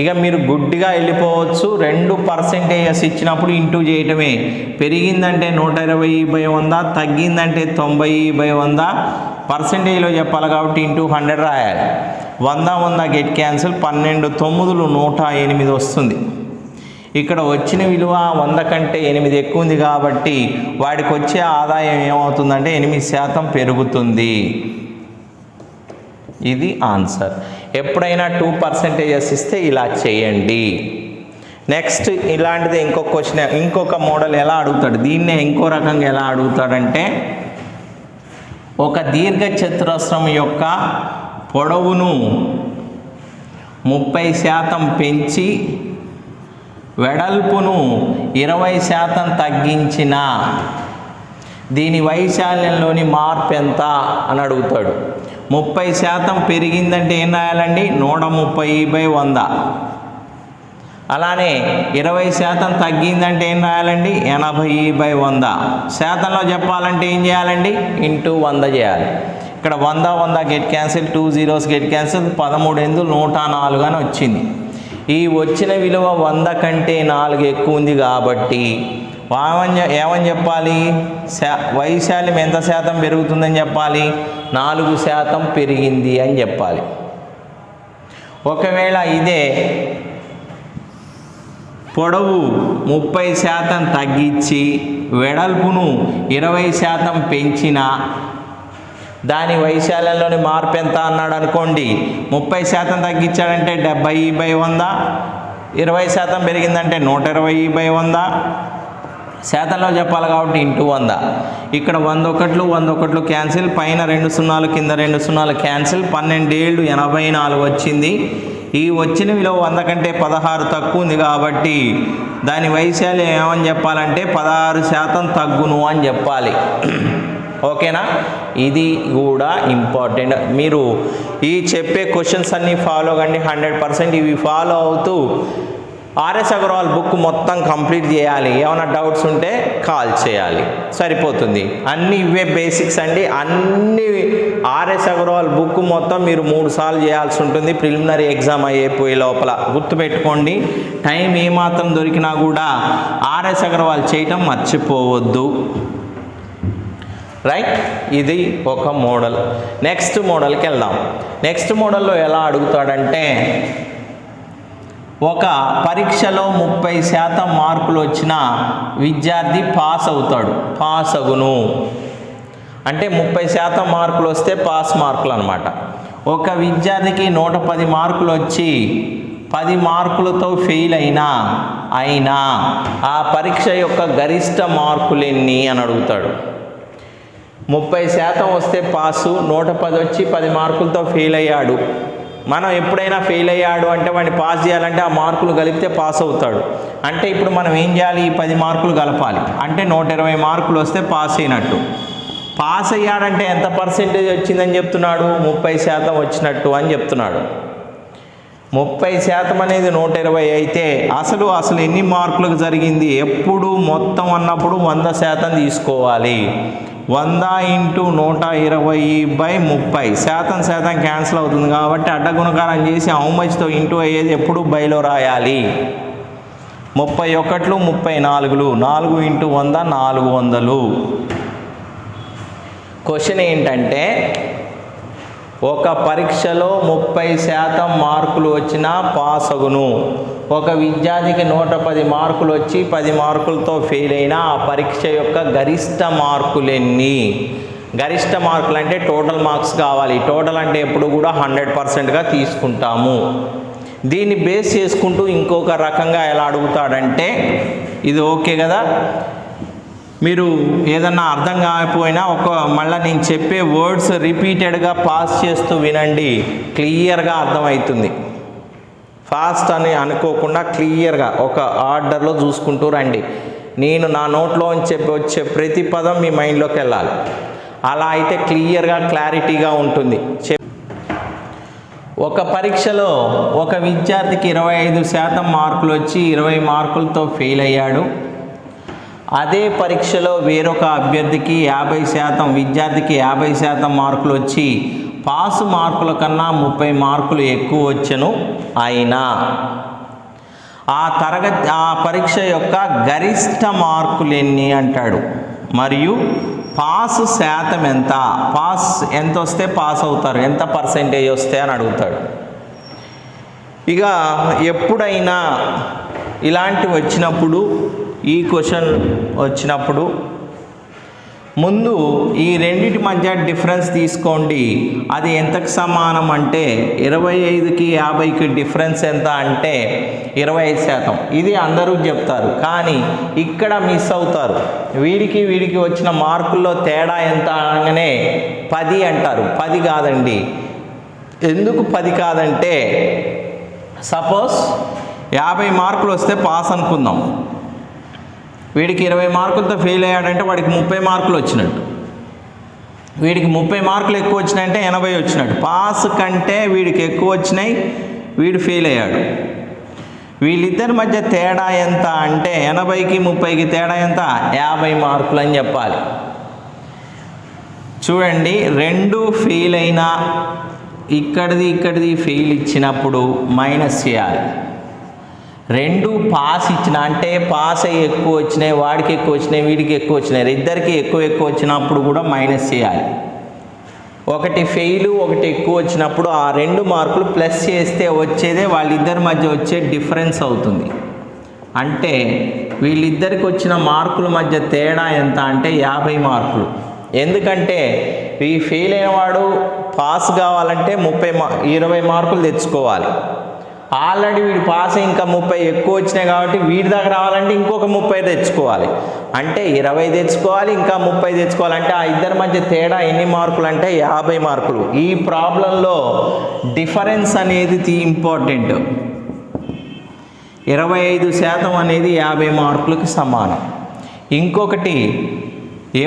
ఇక మీరు గుడ్డిగా వెళ్ళిపోవచ్చు, 2% ఇచ్చినప్పుడు ఇంటూ చేయటమే. పెరిగిందంటే 120/100, తగ్గిందంటే 90/100. పర్సెంటేజ్లో చెప్పాలి కాబట్టి ఇంటూ 100 రాయాలి. 100 గెట్ క్యాన్సిల్, 12 9లు 108 వస్తుంది. ఇక్కడ వచ్చిన విలువ 100 కంటే 8 ఎక్కువ ఉంది కాబట్టి వాడికి వచ్చే ఆదాయం ఏమవుతుందంటే 8% పెరుగుతుంది. ఇది ఆన్సర్. ఎప్పుడైనా 2% ఇస్తే ఇలా చేయండి. నెక్స్ట్ ఇలాంటిది ఇంకొక క్వశ్చన్, ఇంకొక మోడల్ ఎలా అడుగుతాడు, దీన్నే ఇంకో రకంగా ఎలా అడుగుతాడంటే ఒక దీర్ఘ చతురస్రం యొక్క పొడవును 30% పెంచి వెడల్పును 20% తగ్గించిన దీని వైశాల్యంలోని మార్పు ఎంత అని అడుగుతాడు. 30% పెరిగిందంటే ఏం రాయాలండి? 130/100. అలానే 20% తగ్గిందంటే ఏం రాయాలండి? 80/100. శాతంలో చెప్పాలంటే ఏం చేయాలండి? ఇంటూ 100 చేయాలి. ఇక్కడ 100 get cancel, 2 zeros get cancel, 13 104 అని వచ్చింది. ఈ వచ్చిన విలువ 100 కంటే 4 ఎక్కువ ఉంది కాబట్టి ఏమని చెప్పాలి? వైశాల్యం ఎంత శాతం పెరుగుతుందని చెప్పాలి? 4% పెరిగింది అని చెప్పాలి. ఒకవేళ ఇదే పొడవు 30% తగ్గించి వెడల్పును 20% పెంచిన దాని వైశాల్యంలోని మార్పు ఎంత అన్నాడు అనుకోండి. 30% తగ్గించాడంటే 70/100, 20% పెరిగిందంటే 120/100, శాతంలో చెప్పాలి కాబట్టి ఇంటూ 100. ఇక్కడ 100 క్యాన్సిల్, పైన 2 సున్నాలు కింద 2 సున్నాలు క్యాన్సిల్, 12 84 వచ్చింది. ఈ వచ్చిన విలువ 100 కంటే 16 తక్కువ ఉంది కాబట్టి దాని వైశాల్యం ఏమని చెప్పాలంటే 16% తగ్గును అని చెప్పాలి. ఓకేనా? ఇది కూడా ఇంపార్టెంట్. మీరు ఈ చెప్పే క్వశ్చన్స్ అన్నీ ఫాలో కండి 100%. ఇవి ఫాలో అవుతూ ఆర్ఎస్ అగర్వాల్ బుక్ మొత్తం కంప్లీట్ చేయాలి. ఏమైనా డౌట్స్ ఉంటే కాల్ చేయాలి, సరిపోతుంది. అన్నీ ఇవే బేసిక్స్ అండి. అన్ని ఆర్ఎస్ అగర్వాల్ బుక్ మొత్తం మీరు 3 సార్లు చేయాల్సి ఉంటుంది ప్రిలిమినరీ ఎగ్జామ్ అయిపోయే లోపల. గుర్తుపెట్టుకోండి, టైం ఏమాత్రం దొరికినా కూడా ఆర్ఎస్ అగర్వాల్ చేయటం మర్చిపోవద్దు. రైట్? ఇది ఒక మోడల్. నెక్స్ట్ మోడల్కి వెళ్దాం. నెక్స్ట్ మోడల్లో ఎలా అడుగుతాడంటే, ఒక పరీక్షలో 30% మార్కులు వచ్చిన విద్యార్థి పాస్ అవుతాడు. పాస్ అగును అంటే 30% మార్కులు వస్తే పాస్ మార్కులు అనమాట. ఒక విద్యార్థికి 110 మార్కులు వచ్చి 10 మార్కులతో ఫెయిల్ అయినా ఆ పరీక్ష యొక్క గరిష్ట మార్కులు ఎన్ని అని అడుగుతాడు. 30% వస్తే పాసు, 110 వచ్చి 10 మార్కులతో ఫెయిల్ అయ్యాడు. మనం ఎప్పుడైనా ఫెయిల్ అయ్యాడు అంటే వాడిని పాస్ చేయాలంటే ఆ మార్కులు కలిపితే పాస్ అవుతాడు. అంటే ఇప్పుడు మనం ఏం చేయాలి? ఈ 10 మార్కులు కలపాలి. అంటే 120 మార్కులు వస్తే పాస్ అయినట్టు. పాస్ అయ్యాడంటే ఎంత పర్సెంటేజ్ వచ్చిందని చెప్తున్నాడు? 30% వచ్చినట్టు అని చెప్తున్నాడు. 30% అనేది 120 అయితే అసలు ఎన్ని మార్కులకు జరిగింది? ఎప్పుడు మొత్తం అన్నప్పుడు 100% తీసుకోవాలి. 100 × 120/30 శాతం క్యాన్సిల్ అవుతుంది కాబట్టి అడ్డగుణకారం చేసి హౌ మచ్తో ఇంటూ అయ్యేది ఎప్పుడు బైలో రాయాలి. 31 34 4 × 100 400. క్వశ్చన్ ఏంటంటే, ఒక పరీక్షలో 30% మార్కులు వచ్చినా పాస్ అగును. ఒక విద్యార్థికి 110 మార్కులు వచ్చి 10 మార్కులతో ఫెయిల్ అయినా ఆ పరీక్ష యొక్క గరిష్ట మార్కులు ఎన్ని? గరిష్ట మార్కులు అంటే టోటల్ మార్క్స్ కావాలి. టోటల్ అంటే ఎప్పుడు కూడా 100%గా తీసుకుంటాము. దీన్ని బేస్ చేసుకుంటూ ఇంకొక రకంగా ఎలా అడుగుతాడంటే, ఇది ఓకే కదా? మీరు ఏదన్నా అర్థం కాకపోయినా మళ్ళీ నేను చెప్పే వర్డ్స్ రిపీటెడ్గా పాస్ చేస్తూ వినండి, క్లియర్గా అర్థమవుతుంది. ఫాస్ట్ అని అనుకోకుండా క్లియర్గా ఒక ఆర్డర్లో చూసుకుంటూ రండి. నేను నా నోట్లో వచ్చే ప్రతి పదం మీ మైండ్లోకి వెళ్ళాలి. అలా అయితే క్లియర్గా క్లారిటీగా ఉంటుంది. ఒక పరీక్షలో ఒక విద్యార్థికి 25% మార్కులు వచ్చి 20 మార్కులతో ఫెయిల్ అయ్యాడు. అదే పరీక్షలో వేరొక అభ్యర్థికి 50% విద్యార్థికి 50% మార్కులు వచ్చి పాసు మార్కుల కన్నా 30 మార్కులు ఎక్కువ వచ్చెను. అయినా ఆ పరీక్ష యొక్క గరిష్ట మార్కులు ఎన్ని అంటాడు. మరియు పాస్ శాతం ఎంత? పాస్ ఎంత వస్తే పాస్ అవుతారు, ఎంత పర్సెంటేజ్ వస్తే అని అడుగుతాడు. ఇక ఎప్పుడైనా ఇలాంటివి వచ్చినప్పుడు, ఈ క్వశ్చన్ వచ్చినప్పుడు ముందు ఈ రెండిటి మధ్య డిఫరెన్స్ తీసుకోండి. అది ఎంతకు సమానం అంటే 25కి 50కి డిఫరెన్స్ ఎంత అంటే 25%. ఇది అందరూ చెప్తారు, కానీ ఇక్కడ మిస్ అవుతారు. వీడికి వచ్చిన మార్కుల్లో తేడా ఎంత అనగానే 10 అంటారు. 10 కాదండి. ఎందుకు 10 కాదంటే, సపోజ్ 50 మార్కులు వస్తే పాస్ అనుకుందాం. వీడికి 20 మార్కులతో ఫెయిల్ అయ్యాడంటే వాడికి 30 మార్కులు వచ్చినట్టు. వీడికి 30 మార్కులు ఎక్కువ వచ్చినాయంటే 80 వచ్చినట్టు. పాస్ కంటే వీడికి ఎక్కువ వచ్చినాయి, వీడు ఫెయిల్ అయ్యాడు. వీళ్ళిద్దరి మధ్య తేడా ఎంత అంటే 80కి 30కి తేడా ఎంత? 50 మార్కులు అని చెప్పాలి. చూడండి, రెండు ఫెయిల్ అయినా ఇక్కడిది ఫెయిల్ ఇచ్చినప్పుడు మైనస్ చేయాలి. రెండు పాస్ ఇచ్చిన అంటే పాస్ అయ్యి ఎక్కువ వచ్చినాయి, వాడికి ఎక్కువ వచ్చినాయి, వీడికి ఎక్కువ వచ్చినాయి, ఇద్దరికి ఎక్కువ వచ్చినప్పుడు కూడా మైనస్ చేయాలి. ఒకటి ఫెయిల్ ఒకటి ఎక్కువ వచ్చినప్పుడు ఆ 2 మార్కులు ప్లస్ చేస్తే వచ్చేదే వాళ్ళిద్దరి మధ్య వచ్చే డిఫరెన్స్ అవుతుంది. అంటే వీళ్ళిద్దరికి వచ్చిన మార్కుల మధ్య తేడా ఎంత అంటే 50 మార్కులు. ఎందుకంటే ఈ ఫెయిల్ అయిన వాడు పాస్ కావాలంటే 20 మార్కులు తెచ్చుకోవాలి. ఆల్రెడీ వీడు పాస్ ఇంకా 30 ఎక్కువ వచ్చినాయి కాబట్టి వీడి దగ్గర రావాలంటే ఇంకొక 30 తెచ్చుకోవాలి. అంటే 20 తెచ్చుకోవాలి, ఇంకా 30 తెచ్చుకోవాలంటే ఆ ఇద్దరి మధ్య తేడా ఎన్ని మార్కులు అంటే 50 మార్కులు. ఈ ప్రాబ్లంలో డిఫరెన్స్ అనేది ఇంపార్టెంట్. 25% అనేది 50 మార్కులకు సమానం. ఇంకొకటి,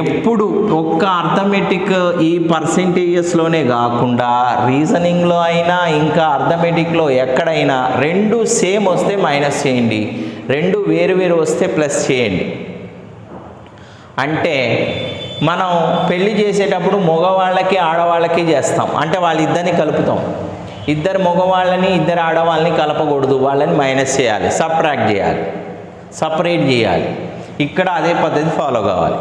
ఎప్పుడు ఒక్క అర్థమెటిక్ ఈ పర్సెంటేజెస్లోనే కాకుండా రీజనింగ్లో అయినా ఇంకా అర్థమెటిక్లో ఎక్కడైనా 2 సేమ్ వస్తే మైనస్ చేయండి, 2 వేరు వస్తే ప్లస్ చేయండి. అంటే మనం పెళ్లి చేసేటప్పుడు మగవాళ్ళకి ఆడవాళ్ళకి చేస్తాం, అంటే వాళ్ళిద్దరిని కలుపుతాం. ఇద్దరు మగవాళ్ళని ఇద్దరు ఆడవాళ్ళని కలపకూడదు, వాళ్ళని మైనస్ చేయాలి, సబ్ట్రాక్ట్ చేయాలి, సపరేట్ చేయాలి. ఇక్కడ అదే పద్ధతి ఫాలో కావాలి.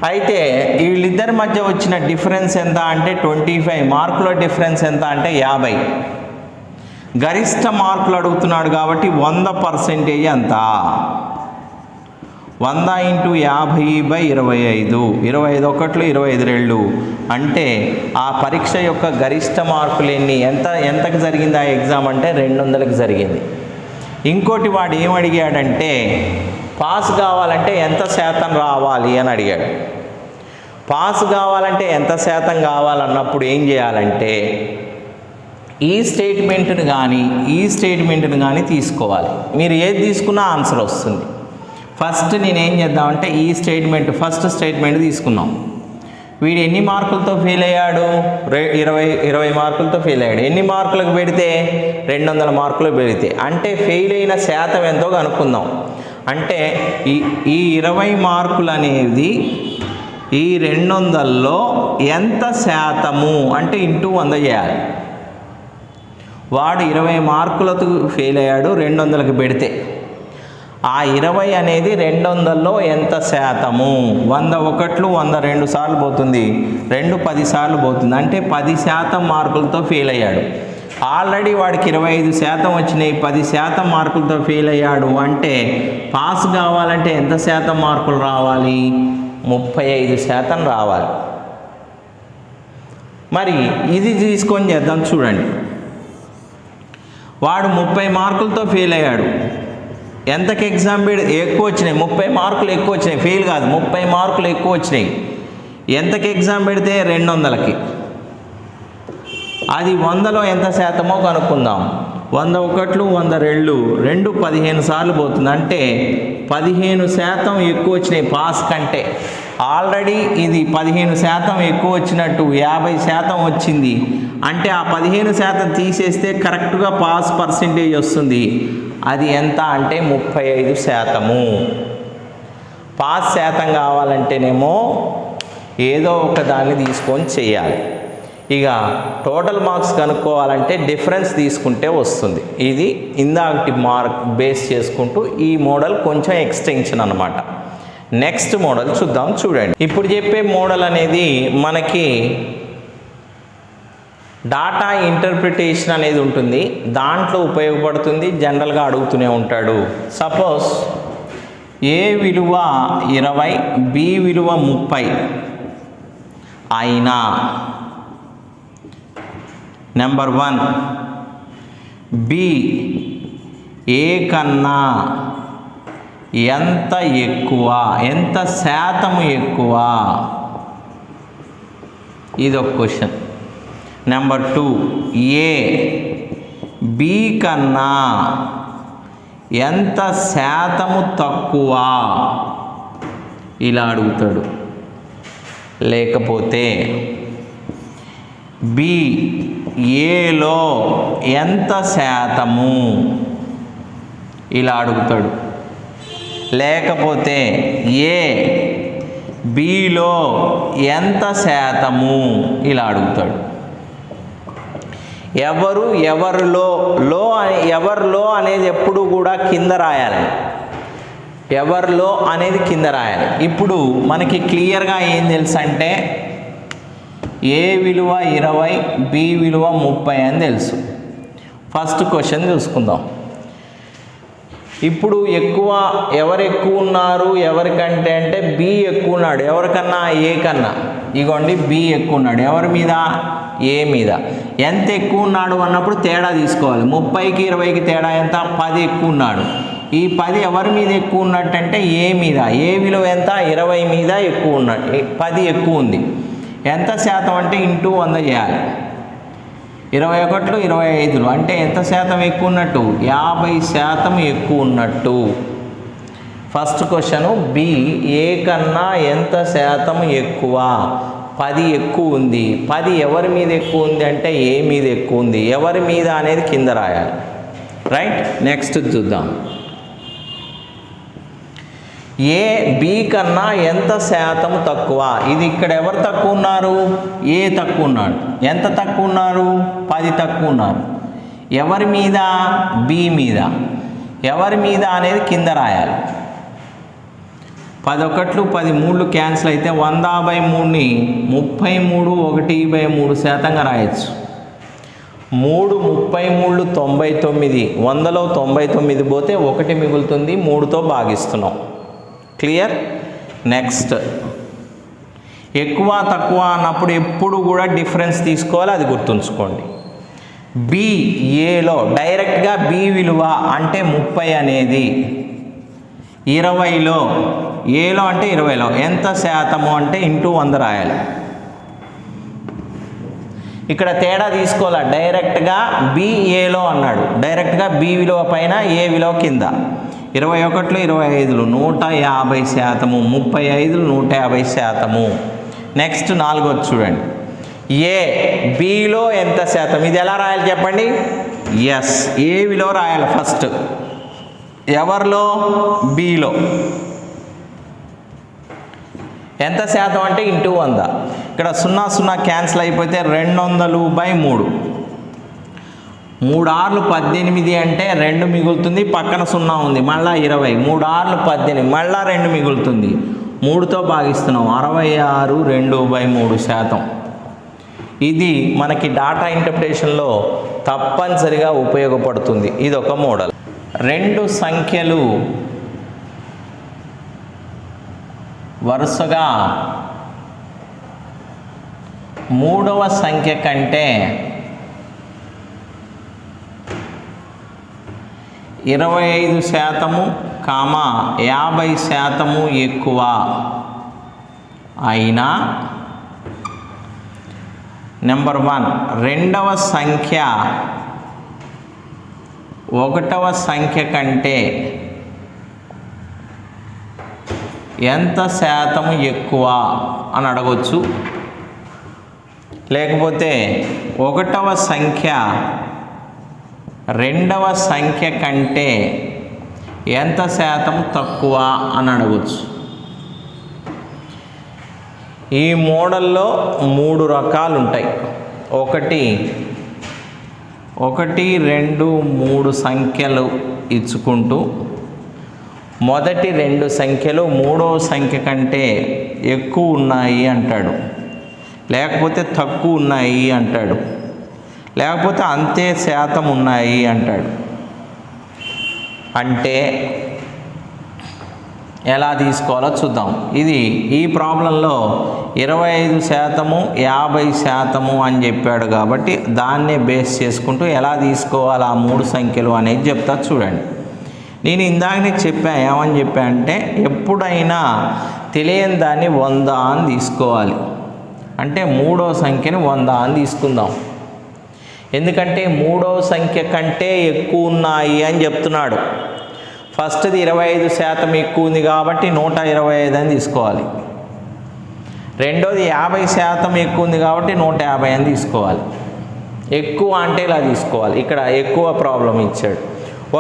అయితే వీళ్ళిద్దరి మధ్య వచ్చిన డిఫరెన్స్ ఎంత అంటే 25 మార్కుల డిఫరెన్స్ ఎంత అంటే 50. గరిష్ట మార్కులు అడుగుతున్నాడు కాబట్టి 100% ఎంత? 100 × 50/25, 25 ఒకట్లు 25 2. అంటే ఆ పరీక్ష యొక్క గరిష్ట మార్కులు ఎన్ని? ఎంతకు జరిగింది ఆ ఎగ్జామ్ అంటే 200కి జరిగింది. ఇంకోటి వాడు ఏమడిగాడంటే పాస్ కావాలంటే ఎంత శాతం రావాలి అని అడిగాడు. పాస్ కావాలంటే ఎంత శాతం కావాలన్నప్పుడు ఏం చేయాలంటే ఈ స్టేట్మెంట్ని కానీ తీసుకోవాలి. మీరు ఏది తీసుకున్నా ఆన్సర్ వస్తుంది. ఫస్ట్ నేనేం చేద్దామంటే ఈ ఫస్ట్ స్టేట్మెంట్ తీసుకున్నాం. వీడు ఎన్ని మార్కులతో ఫెయిల్ అయ్యాడు? 20 మార్కులతో ఫెయిల్ అయ్యాడు. ఎన్ని మార్కులకు పెడితే? 200 మార్కులకు పెడితే. అంటే ఫెయిల్ అయిన శాతం ఎంతో కనుక్కుందాం. అంటే ఈ 20 మార్కులు అనేది ఈ 200లో ఎంత శాతము అంటే ఇంటూ 100 చేయాలి. వాడు 20 మార్కులతో ఫెయిల్ అయ్యాడు, 200కి పెడితే ఆ 20 అనేది 200లో ఎంత శాతము? 100 ఒకట్లు 100 2 సార్లు పోతుంది, 2 10 సార్లు పోతుంది. అంటే 10% మార్కులతో ఫెయిల్ అయ్యాడు. ఆల్రెడీ వాడికి 25% వచ్చినాయి, 10% మార్కులతో ఫెయిల్ అయ్యాడు. అంటే పాస్ కావాలంటే ఎంత శాతం మార్కులు రావాలి? 35% రావాలి. మరి ఇది తీసుకొని చేద్దాం. చూడండి, వాడు 30 మార్కులతో ఫెయిల్ అయ్యాడు. ఎంతకి ఎగ్జామ్ ఎక్కువ వచ్చినాయి? 30 మార్కులు ఎక్కువ వచ్చినాయి, ఫెయిల్ కాదు, 30 మార్కులు ఎక్కువ వచ్చినాయి. ఎంతకి ఎగ్జామ్ పెడితే? 200కి. అది 100లో ఎంత శాతమో కనుక్కుందాం. 100 ఒకట్లు 100 2 15 సార్లు పోతుంది. అంటే 15% ఎక్కువ వచ్చినాయి పాస్ కంటే. ఆల్రెడీ ఇది 15% ఎక్కువ వచ్చినట్టు 50% వచ్చింది. అంటే ఆ 15% తీసేస్తే కరెక్ట్గా పాస్ పర్సెంటేజ్ వస్తుంది. అది ఎంత అంటే 35%. పాస్ శాతం కావాలంటేనేమో ఏదో ఒక దాన్ని తీసుకొని చేయాలి. ఇక టోటల్ మార్క్స్ కనుక్కోవాలంటే డిఫరెన్స్ తీసుకుంటే వస్తుంది. ఇది ఇందాకటి మార్క్ బేస్ చేసుకుంటూ ఈ మోడల్ కొంచెం ఎక్స్టెన్షన్ అన్నమాట. నెక్స్ట్ మోడల్ చూద్దాం. చూడండి, ఇప్పుడు చెప్పే మోడల్ అనేది మనకి డాటా ఇంటర్ప్రిటేషన్ అనేది ఉంటుంది, దాంట్లో ఉపయోగపడుతుంది. జనరల్గా అడుగుతూనే ఉంటాడు. సపోజ్ ఏ విలువ 20, బి విలువ 30 అయినా నెంబర్ 1 బి ఏ కన్నా ఎంత ఎక్కువ, ఎంత శాతము ఎక్కువ? ఇది ఒక క్వశ్చన్. నెంబర్ 2 ఏ బి కన్నా ఎంత శాతము తక్కువ? ఇలా అడుగుతాడు. లేకపోతే బి ఏలో ఎంత శాతము? ఇలా అడుగుతాడు. లేకపోతే ఏ బిలో ఎంత శాతము? ఇలా అడుగుతాడు. ఎవరిలో అనేది ఎప్పుడు కూడా కింద రాయాలి. ఎవరిలో అనేది కింద రాయాలి. ఇప్పుడు మనకి క్లియర్గా ఏం తెలుసు అంటే ఏ విలువ 20, బి విలువ 30 అని తెలుసు. ఫస్ట్ క్వశ్చన్ చూసుకుందాం. ఇప్పుడు ఎవరు ఎక్కువ ఉన్నారు ఎవరికంటే అంటే బి ఎక్కువ ఉన్నాడు. ఎవరికన్నా? ఏ కన్నా. ఇగోండి బి ఎక్కువ ఉన్నాడు. ఎవరి మీద? ఏ మీద. ఎంత ఎక్కువ ఉన్నాడు అన్నప్పుడు తేడా తీసుకోవాలి. 30కి 20కి తేడా ఎంత? 10 ఎక్కువ ఉన్నాడు. ఈ 10 ఎవరి మీద ఎక్కువ ఉన్నట్టంటే ఏ మీద. ఏ విలువ ఎంత? 20 మీద ఎక్కువ ఉన్నాడు. 10 ఎక్కువ ఉంది. ఎంత శాతం అంటే ఇంటూ 100 చేయాలి. 21 25 అంటే ఎంత శాతం ఎక్కువ ఉన్నట్టు? 50% ఎక్కువ ఉన్నట్టు. ఫస్ట్ క్వశ్చను బి ఏ కన్నా ఎంత శాతం ఎక్కువ? 10 ఎక్కువ ఉంది. 10 ఎవరి మీద ఎక్కువ ఉంది అంటే ఏ మీద ఎక్కువ ఉంది. ఎవరి మీద అనేది కింద రాయాలి. రైట్. నెక్స్ట్ చూద్దాం. ఏ బి కన్నా ఎంత శాతం తక్కువ? ఇది ఇక్కడ ఎవరు తక్కువ ఉన్నారు? ఏ తక్కువ ఉన్నాడు. ఎంత తక్కువ ఉన్నారు? 10 తక్కువ ఉన్నారు. ఎవరి మీద? బి మీద. ఎవరి మీద అనేది కింద రాయాలి. 10 1 10 3 క్యాన్సిల్ అయితే 100/3ని 33/1/3% రాయొచ్చు. 3 33 99. 100లో 99 పోతే 1 మిగులుతుంది. 3తో భాగిస్తున్నాం. క్లియర్. నెక్స్ట్ ఎక్కువ తక్కువ అన్నప్పుడు ఎప్పుడు కూడా డిఫరెన్స్ తీసుకోవాలి. అది గుర్తుంచుకోండి. బి ఏలో డైరెక్ట్గా బి విలువ అంటే 30 అనేది 20లో, ఏలో అంటే 20లో ఎంత శాతము అంటే ఇంటూ 100 రాయాలి. ఇక్కడ తేడా తీసుకోవాలి. డైరెక్ట్గా బి ఏలో అన్నాడు. డైరెక్ట్గా బి విలువ పైన ఏ విలువ కింద. 21 25 150%. 35 150%. నెక్స్ట్ 4 చూడండి. ఏ బిలో ఎంత శాతం? ఇది ఎలా రాయాలి చెప్పండి? ఎస్ ఏ విలువ రాయాలి ఫస్ట్. ఎవరిలో? బిలో. ఎంత శాతం అంటే ఇంటూ 100. ఇక్కడ 0 0 క్యాన్సిల్ అయిపోతే 200/3. 3 6 18 అంటే 2 మిగులుతుంది. పక్కన 0 ఉంది. మళ్ళీ 20. 3 6 18 మళ్ళీ 2 మిగులుతుంది. 3తో భాగిస్తున్నాం. 66 2/3%. ఇది మనకి డాటా ఇంటర్ప్రిటేషన్లో తప్పనిసరిగా ఉపయోగపడుతుంది. ఇది ఒక మోడల్. 2 సంఖ్యలు వరుసగా 3వ సంఖ్య కంటే 25%, 50% ఎక్కువ అయినా నెంబర్ 1 రెండవ సంఖ్య 1వ సంఖ్య కంటే ఎంత శాతం ఎక్కువ అని అడగవచ్చు. లేకపోతే 1వ సంఖ్య 2వ సంఖ్య కంటే ఎంత శాతం తక్కువ అని అడగవచ్చు. ఈ మోడల్లో 3 రకాలు ఉంటాయి. 1 2 3 సంఖ్యలు ఇచ్చుకుంటూ మొదటి 2 సంఖ్యలు 3వ సంఖ్య కంటే ఎక్కువ ఉన్నాయి అంటాడు. లేకపోతే తక్కువ ఉన్నాయి అంటాడు. లేకపోతే అంతే శాతం ఉన్నాయి అంటాడు. అంటే ఎలా తీసుకోవాలో చూద్దాం. ఈ ప్రాబ్లంలో 25%, 50% అని చెప్పాడు కాబట్టి దాన్నే బేస్ చేసుకుంటూ ఎలా తీసుకోవాలి ఆ 3 సంఖ్యలు అనేది చెప్తా చూడండి. నేను ఇందాకనే చెప్పాను. ఏమని చెప్పా అంటే ఎప్పుడైనా తెలియని దాన్ని 100 అని తీసుకోవాలి. అంటే 3వ సంఖ్యని 100 అని తీసుకుందాం. ఎందుకంటే 3వ సంఖ్య కంటే ఎక్కువ ఉన్నాయి అని చెప్తున్నాడు. ఫస్ట్ది 25% ఎక్కువ ఉంది కాబట్టి 125 అని తీసుకోవాలి. రెండోది 50% ఎక్కువ ఉంది కాబట్టి 150 అని తీసుకోవాలి. ఎక్కువ అంటే ఇలా తీసుకోవాలి. ఇక్కడ ఎక్కువ ప్రాబ్లం ఇచ్చాడు.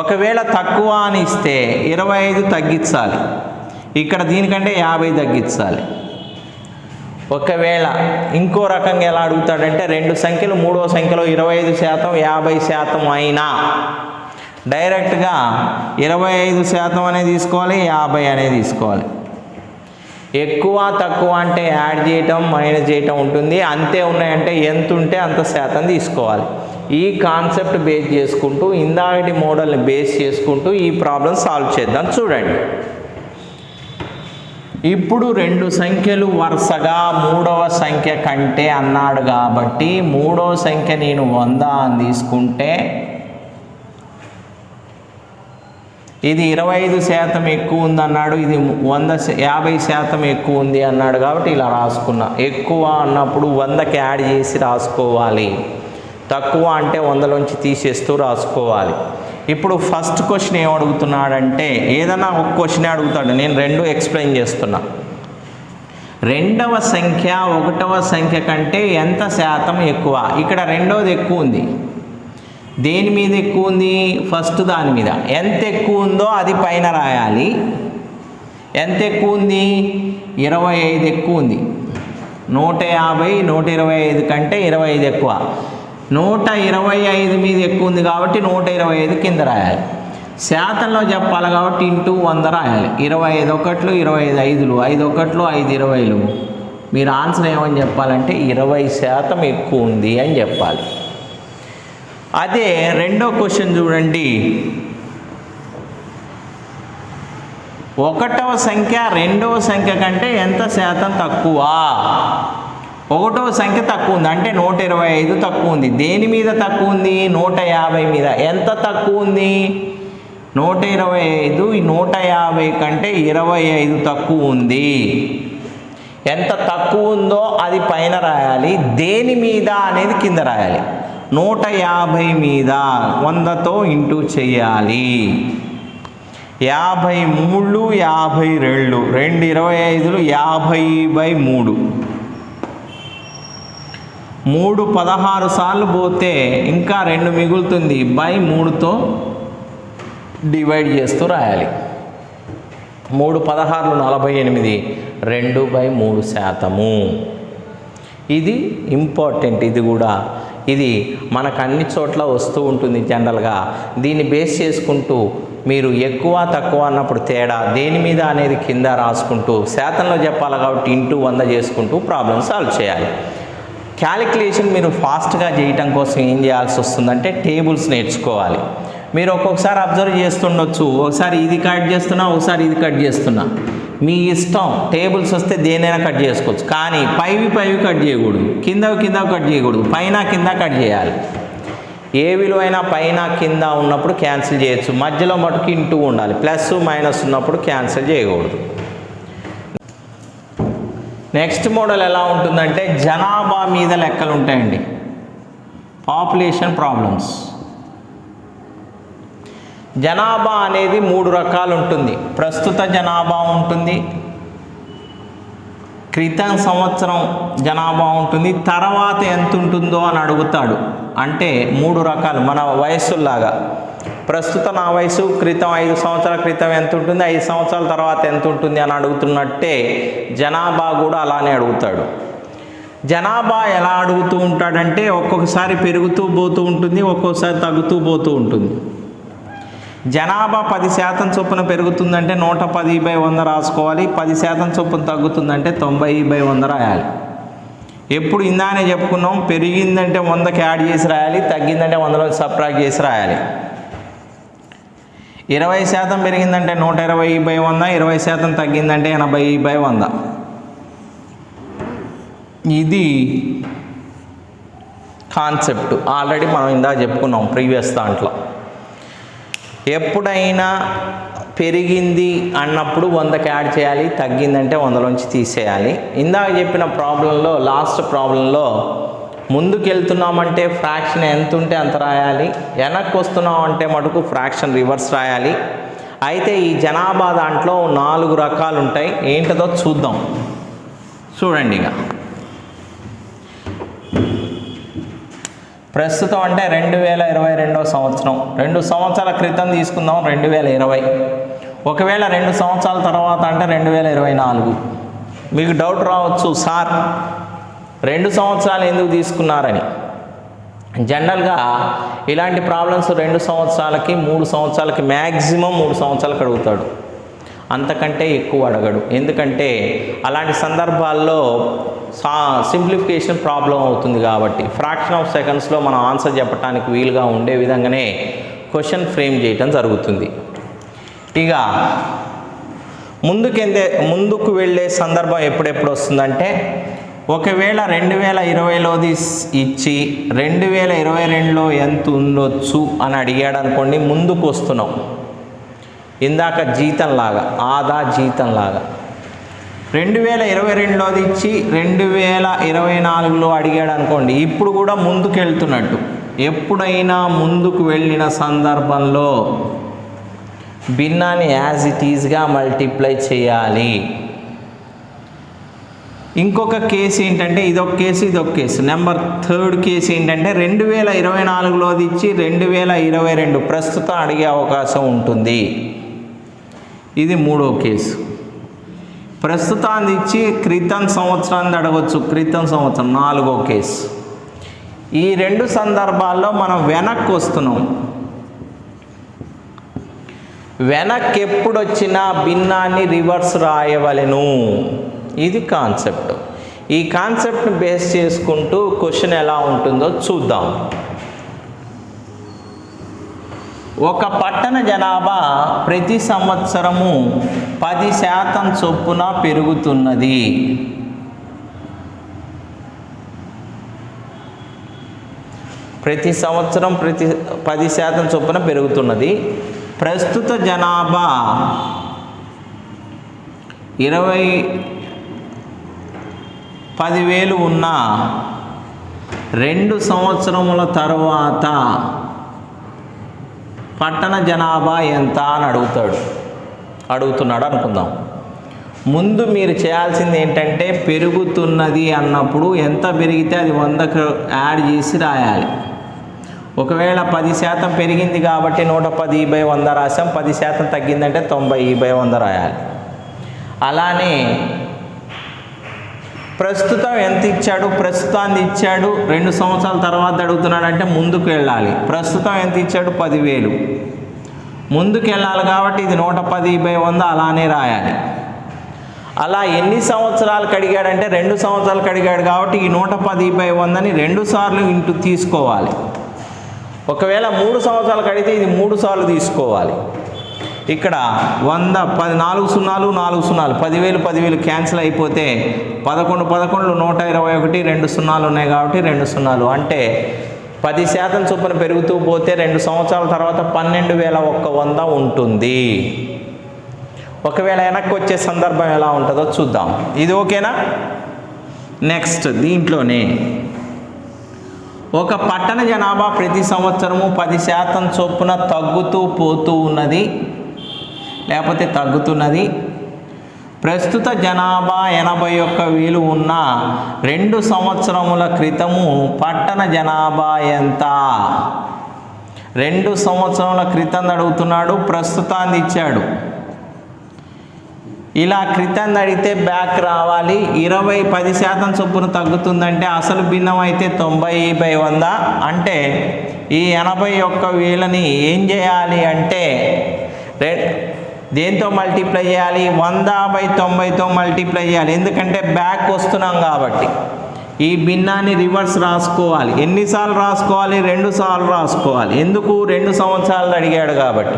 ఒకవేళ తక్కువ అని ఇస్తే 25 తగ్గించాలి. ఇక్కడ దీనికంటే 50 తగ్గించాలి. ఒకవేళ ఇంకో రకంగా ఎలా అడుగుతాడంటే రెండు సంఖ్యలు మూడో సంఖ్యలో 25% 50% అయినా డైరెక్ట్గా 25% అనేది తీసుకోవాలి, 50 అనేది తీసుకోవాలి. ఎక్కువ తక్కువ అంటే యాడ్ చేయటం మైనస్ చేయటం ఉంటుంది, అంతే ఉన్నాయంటే ఎంత ఉంటే అంత శాతం తీసుకోవాలి. ఈ కాన్సెప్ట్ బేస్ చేసుకుంటూ ఇందాకటి మోడల్ని బేస్ చేసుకుంటూ ఈ ప్రాబ్లం సాల్వ్ చేద్దాం. చూడండి, ఇప్పుడు రెండు సంఖ్యలు వరుసగా మూడవ సంఖ్య కంటే అన్నాడు కాబట్టి మూడవ సంఖ్య నేను 100 అని తీసుకుంటే ఇది 25% ఎక్కువ ఉంది అన్నాడు, ఇది 50% ఎక్కువ ఉంది అన్నాడు కాబట్టి ఇలా రాసుకున్నా. ఎక్కువ అన్నప్పుడు 100కి యాడ్ చేసి రాసుకోవాలి, తక్కువ అంటే 100లోంచి తీసేస్తూ రాసుకోవాలి. ఇప్పుడు ఫస్ట్ క్వశ్చన్ ఏం అడుగుతున్నాడంటే ఏదన్నా ఒక క్వశ్చనే అడుగుతాడు, నేను రెండు ఎక్స్ప్లెయిన్ చేస్తున్నా. రెండవ సంఖ్య ఒకటవ సంఖ్య కంటే ఎంత శాతం ఎక్కువ? ఇక్కడ రెండవది ఎక్కువ ఉంది. దేని మీద ఎక్కువ ఉంది? ఫస్ట్ దాని మీద. ఎంత ఎక్కువ ఉందో అది పైన రాయాలి. ఎంత ఎక్కువ ఉంది? 25 ఎక్కువ ఉంది. 150 125 కంటే 25 ఎక్కువ. 125 మీద ఎక్కువ ఉంది కాబట్టి 125 కింద రాయాలి. శాతంలో చెప్పాలి కాబట్టి ఇంటూ 100 రాయాలి. 25 ఒకట్లు 25 ఐదులు, 5 ఒకట్లు 5 20లు. మీరు ఆన్సర్ ఏమని చెప్పాలంటే 20% ఎక్కువ ఉంది అని చెప్పాలి. అదే రెండో క్వశ్చన్ చూడండి, ఒకటవ సంఖ్య రెండవ సంఖ్య కంటే ఎంత శాతం తక్కువ? ఒకటవ సంఖ్య తక్కువ ఉంది అంటే 125 తక్కువ ఉంది. దేని మీద తక్కువ ఉంది? 150 మీద. ఎంత తక్కువ ఉంది? 125. ఈ 150 కంటే 25 తక్కువ ఉంది. ఎంత తక్కువ ఉందో అది పైన రాయాలి, దేని మీద అనేది కింద రాయాలి. 150 మీద 100తో ఇంటూ చేయాలి. 53 52 2 25లు 50/3. 3 16 సార్లు పోతే ఇంకా 2 మిగులుతుంది, బై 3తో డివైడ్ చేస్తూ రాయాలి. 3 16లు 48, 2/3%. ఇది ఇంపార్టెంట్. ఇది కూడా ఇది మనకు అన్ని చోట్ల వస్తూ ఉంటుంది జనరల్గా. దీన్ని బేస్ చేసుకుంటూ మీరు ఎక్కువ తక్కువ అన్నప్పుడు తేడా దేని మీద అనేది కింద రాసుకుంటూ శాతంలో చెప్పాలి కాబట్టి ఇంటూ 100 చేసుకుంటూ ప్రాబ్లమ్ సాల్వ్ చేయాలి. క్యాలిక్యులేషన్ మీరు ఫాస్ట్గా చేయటం కోసం ఏం చేయాల్సి వస్తుందంటే టేబుల్స్ నేర్చుకోవాలి. మీరు ఒక్కొక్కసారి అబ్జర్వ్ చేస్తుండొచ్చు, ఒకసారి ఇది కట్ చేస్తున్నా ఒకసారి ఇది కట్ చేస్తున్నా, మీ ఇష్టం. టేబుల్స్ వస్తే దేనైనా కట్ చేసుకోవచ్చు, కానీ పైవి కట్ చేయకూడదు, కింద కట్ చేయకూడదు, పైన కింద కట్ చేయాలి. ఏ విలువైనా పైన కింద ఉన్నప్పుడు క్యాన్సిల్ చేయొచ్చు, మధ్యలో మటుకు ఇంటూ ఉండాలి. ప్లస్ మైనస్ ఉన్నప్పుడు క్యాన్సిల్ చేయకూడదు. నెక్స్ట్ మోడల్ ఎలా ఉంటుందంటే జనాభా మీద లెక్కలు ఉంటాయండి, పాపులేషన్ ప్రాబ్లమ్స్. జనాభా అనేది 3 రకాలు ఉంటుంది. ప్రస్తుత జనాభా ఉంటుంది, క్రితం సంవత్సరం జనాభా ఉంటుంది, తర్వాత ఎంత ఉంటుందో అని అడుగుతాడు. అంటే 3 రకాలు మన వయస్సులాగా. ప్రస్తుతం నా వయసు, క్రితం 5 సంవత్సరాల క్రితం ఎంత ఉంటుంది, 5 సంవత్సరాల తర్వాత ఎంత ఉంటుంది అని అడుగుతున్నట్టే జనాభా కూడా అలానే అడుగుతాడు. జనాభా ఎలా అడుగుతూ ఉంటాడంటే ఒక్కొక్కసారి పెరుగుతూ పోతూ ఉంటుంది, ఒక్కొక్కసారి తగ్గుతూ పోతూ ఉంటుంది. జనాభా 10% చొప్పున పెరుగుతుందంటే 110/100 రాసుకోవాలి, 10% చొప్పున తగ్గుతుందంటే 90/100 రాయాలి. ఎప్పుడు ఇందానే చెప్పుకున్నాం, పెరిగిందంటే 100కి యాడ్ చేసి రాయాలి, తగ్గిందంటే 100లో సబ్ట్రాక్ట్ చేసి రాయాలి. 20% పెరిగిందంటే 120/100, 20% తగ్గిందంటే 80/100. ఇది కాన్సెప్ట్. ఆల్రెడీ మనం ఇందాక చెప్పుకున్నాం ప్రీవియస్ దాంట్లో. ఎప్పుడైనా పెరిగింది అన్నప్పుడు 100కి యాడ్ చేయాలి, తగ్గిందంటే 100లోంచి తీసేయాలి. ఇందాక చెప్పిన ప్రాబ్లంలో లాస్ట్ ప్రాబ్లంలో ముందుకు వెళ్తున్నామంటే ఫ్రాక్షన్ ఎంత ఉంటే అంత రాయాలి, వెనక్కి వస్తున్నామంటే మటుకు ఫ్రాక్షన్ రివర్స్ రాయాలి. అయితే ఈ జనాభా దాంట్లో 4 రకాలు ఉంటాయి. ఏంటదో చూద్దాం. చూడండి, ఇక ప్రస్తుతం అంటే 2022వ సంవత్సరం, 2 సంవత్సరాల క్రితం తీసుకుందాం 2020. ఒకవేళ 2 సంవత్సరాల తర్వాత అంటే 2024. మీకు డౌట్ రావచ్చు, సార్ 2 సంవత్సరాలు ఎందుకు తీసుకున్నారని. జనరల్గా ఇలాంటి ప్రాబ్లమ్స్ 2 సంవత్సరాలకి 3 సంవత్సరాలకి మ్యాక్సిమం 3 సంవత్సరాలకు అడుగుతాడు, అంతకంటే ఎక్కువ అడగడు. ఎందుకంటే అలాంటి సందర్భాల్లో సింప్లిఫికేషన్ ప్రాబ్లం అవుతుంది కాబట్టి ఫ్రాక్షన్ ఆఫ్ సెకండ్స్లో మనం ఆన్సర్ చెప్పడానికి వీలుగా ఉండే విధంగానే క్వశ్చన్ ఫ్రేమ్ చేయటం జరుగుతుంది. ఇక ముందుకు వెళ్ళే సందర్భం ఎప్పుడెప్పుడు వస్తుందంటే, ఒకవేళ 2020లోది ఇచ్చి 2022లో ఎంత ఉండొచ్చు అని అడిగాడు అనుకోండి, ముందుకు వస్తున్నాం. ఇందాక జీతంలాగా, ఆదా జీతంలాగా 2022లోది ఇచ్చి 2024లో అడిగాడు అనుకోండి, ఇప్పుడు కూడా ముందుకు వెళ్తున్నట్టు. ఎప్పుడైనా ముందుకు వెళ్ళిన సందర్భంలో భిన్నాన్ని యాజ్ ఇట్ ఈజ్గా మల్టిప్లై చేయాలి. ఇంకొక కేసు ఏంటంటే, ఇదొక కేసు. నెంబర్ 3 కేసు ఏంటంటే 2024లోది ఇచ్చి 2022 ప్రస్తుతం అడిగే అవకాశం ఉంటుంది. ఇది 3వ కేసు. ప్రస్తుతాన్ని ఇచ్చి క్రితం సంవత్సరాన్ని అడగవచ్చు, క్రితం సంవత్సరం 4వ కేసు. ఈ 2 సందర్భాల్లో మనం వెనక్కి వస్తున్నాం. వెనక్కి ఎప్పుడు వచ్చినా భిన్నాన్ని రివర్స్ రాయవలెను. ఇది కాన్సెప్ట్. ఈ కాన్సెప్ట్ని బేస్ చేసుకుంటూ క్వశ్చన్ ఎలా ఉంటుందో చూద్దాం. ఒక పట్టణ జనాభా ప్రతి సంవత్సరము 10% చొప్పున పెరుగుతున్నది. ప్రతి సంవత్సరం 10% చొప్పున పెరుగుతున్నది. ప్రస్తుత జనాభా 10,000 ఉన్న 2 సంవత్సరముల తర్వాత పట్టణ జనాభా ఎంత అని అడుగుతున్నాడు అనుకుందాం. ముందు మీరు చేయాల్సింది ఏంటంటే, పెరుగుతున్నది అన్నప్పుడు ఎంత పెరిగితే అది 100కు యాడ్ చేసి రాయాలి. ఒకవేళ 10% పెరిగింది కాబట్టి 110/100 రాసాం, 10% తగ్గిందంటే 90/100 రాయాలి. అలానే ప్రస్తుతం ఎంత ఇచ్చాడు, ప్రస్తుతాన్ని ఇచ్చాడు, 2 సంవత్సరాల తర్వాత అడుగుతున్నాడు అంటే ముందుకు వెళ్ళాలి. ప్రస్తుతం ఎంత ఇచ్చాడు, 10,000, ముందుకు వెళ్ళాలి కాబట్టి ఇది 110/100 అలానే రాయాలి. అలా ఎన్ని సంవత్సరాలకు అడిగాడంటే 2 సంవత్సరాలకు అడిగాడు కాబట్టి ఈ 110/100ని 2 సార్లు ఇంటూ తీసుకోవాలి. ఒకవేళ 3 సంవత్సరాలకు అడిగితే ఇది 3 సార్లు తీసుకోవాలి. ఇక్కడ 100 4 సున్నాలు 4 సున్నాలు 10,000 క్యాన్సిల్ అయిపోతే 11 121, 2 సున్నాలు ఉన్నాయి కాబట్టి 2 సున్నాలు, అంటే 10% చొప్పున పెరుగుతూ పోతే 2 సంవత్సరాల తర్వాత 12,100 ఉంటుంది. ఒకవేళ వెనక్కి వచ్చే సందర్భం ఎలా ఉంటుందో చూద్దాం. ఇది ఓకేనా? నెక్స్ట్ దీంట్లోనే ఒక పట్టణ జనాభా ప్రతి సంవత్సరము 10% చొప్పున తగ్గుతున్నది. ప్రస్తుత జనాభా 81,000 ఉన్న 2 సంవత్సరముల క్రితము పట్టణ జనాభా ఎంత? 2 సంవత్సరముల క్రితం అడుగుతున్నాడు, ప్రస్తుతాన్ని ఇచ్చాడు. ఇలా క్రితం అడిగితే బ్యాక్ రావాలి. 10% చొప్పున తగ్గుతుందంటే అసలు భిన్నం అయితే 90/100, అంటే ఈ 81,000ని ఏం చేయాలి అంటే దేంతో మల్టిప్లై చేయాలి? 100/90తో మల్టిప్లై చేయాలి. ఎందుకంటే బ్యాక్ వస్తున్నాం కాబట్టి ఈ భిన్నాన్ని రివర్స్ రాసుకోవాలి. ఎన్నిసార్లు రాసుకోవాలి? 2 సార్లు రాసుకోవాలి. ఎందుకు? 2 సంవత్సరాలు అడిగాడు కాబట్టి.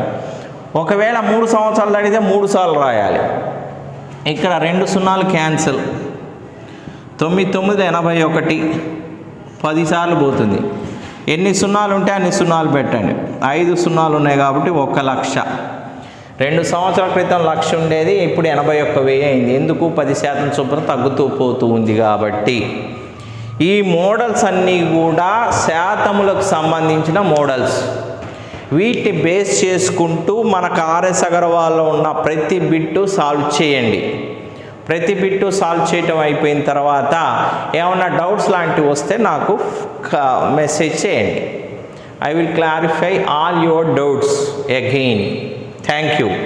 ఒకవేళ 3 సంవత్సరాలు అడిగితే 3 సార్లు రాయాలి. ఇక్కడ 2 సున్నాలు క్యాన్సిల్, 9 9 81, 10 సార్లు పోతుంది. ఎన్ని సున్నాలు ఉంటే అన్ని సున్నాలు పెట్టండి. 5 సున్నాలు ఉన్నాయి కాబట్టి 1,00,000. 2 సంవత్సరాల క్రితం 1,00,000 ఉండేది, ఇప్పుడు 81,000 అయింది. ఎందుకు? 10% చొప్పున తగ్గుతూ పోతూ ఉంది కాబట్టి. ఈ మోడల్స్ అన్నీ కూడా శాతములకు సంబంధించిన మోడల్స్. వీటిని బేస్ చేసుకుంటూ మనకు ఆర్ఎస్ అగర్వాల్లో ఉన్న ప్రతి బిట్టు సాల్వ్ చేయండి. ప్రతి బిట్టు సాల్వ్ చేయటం అయిపోయిన తర్వాత ఏమైనా డౌట్స్ లాంటివి వస్తే నాకు మెసేజ్ చేయండి. I will clarify all your doubts again. Thank you.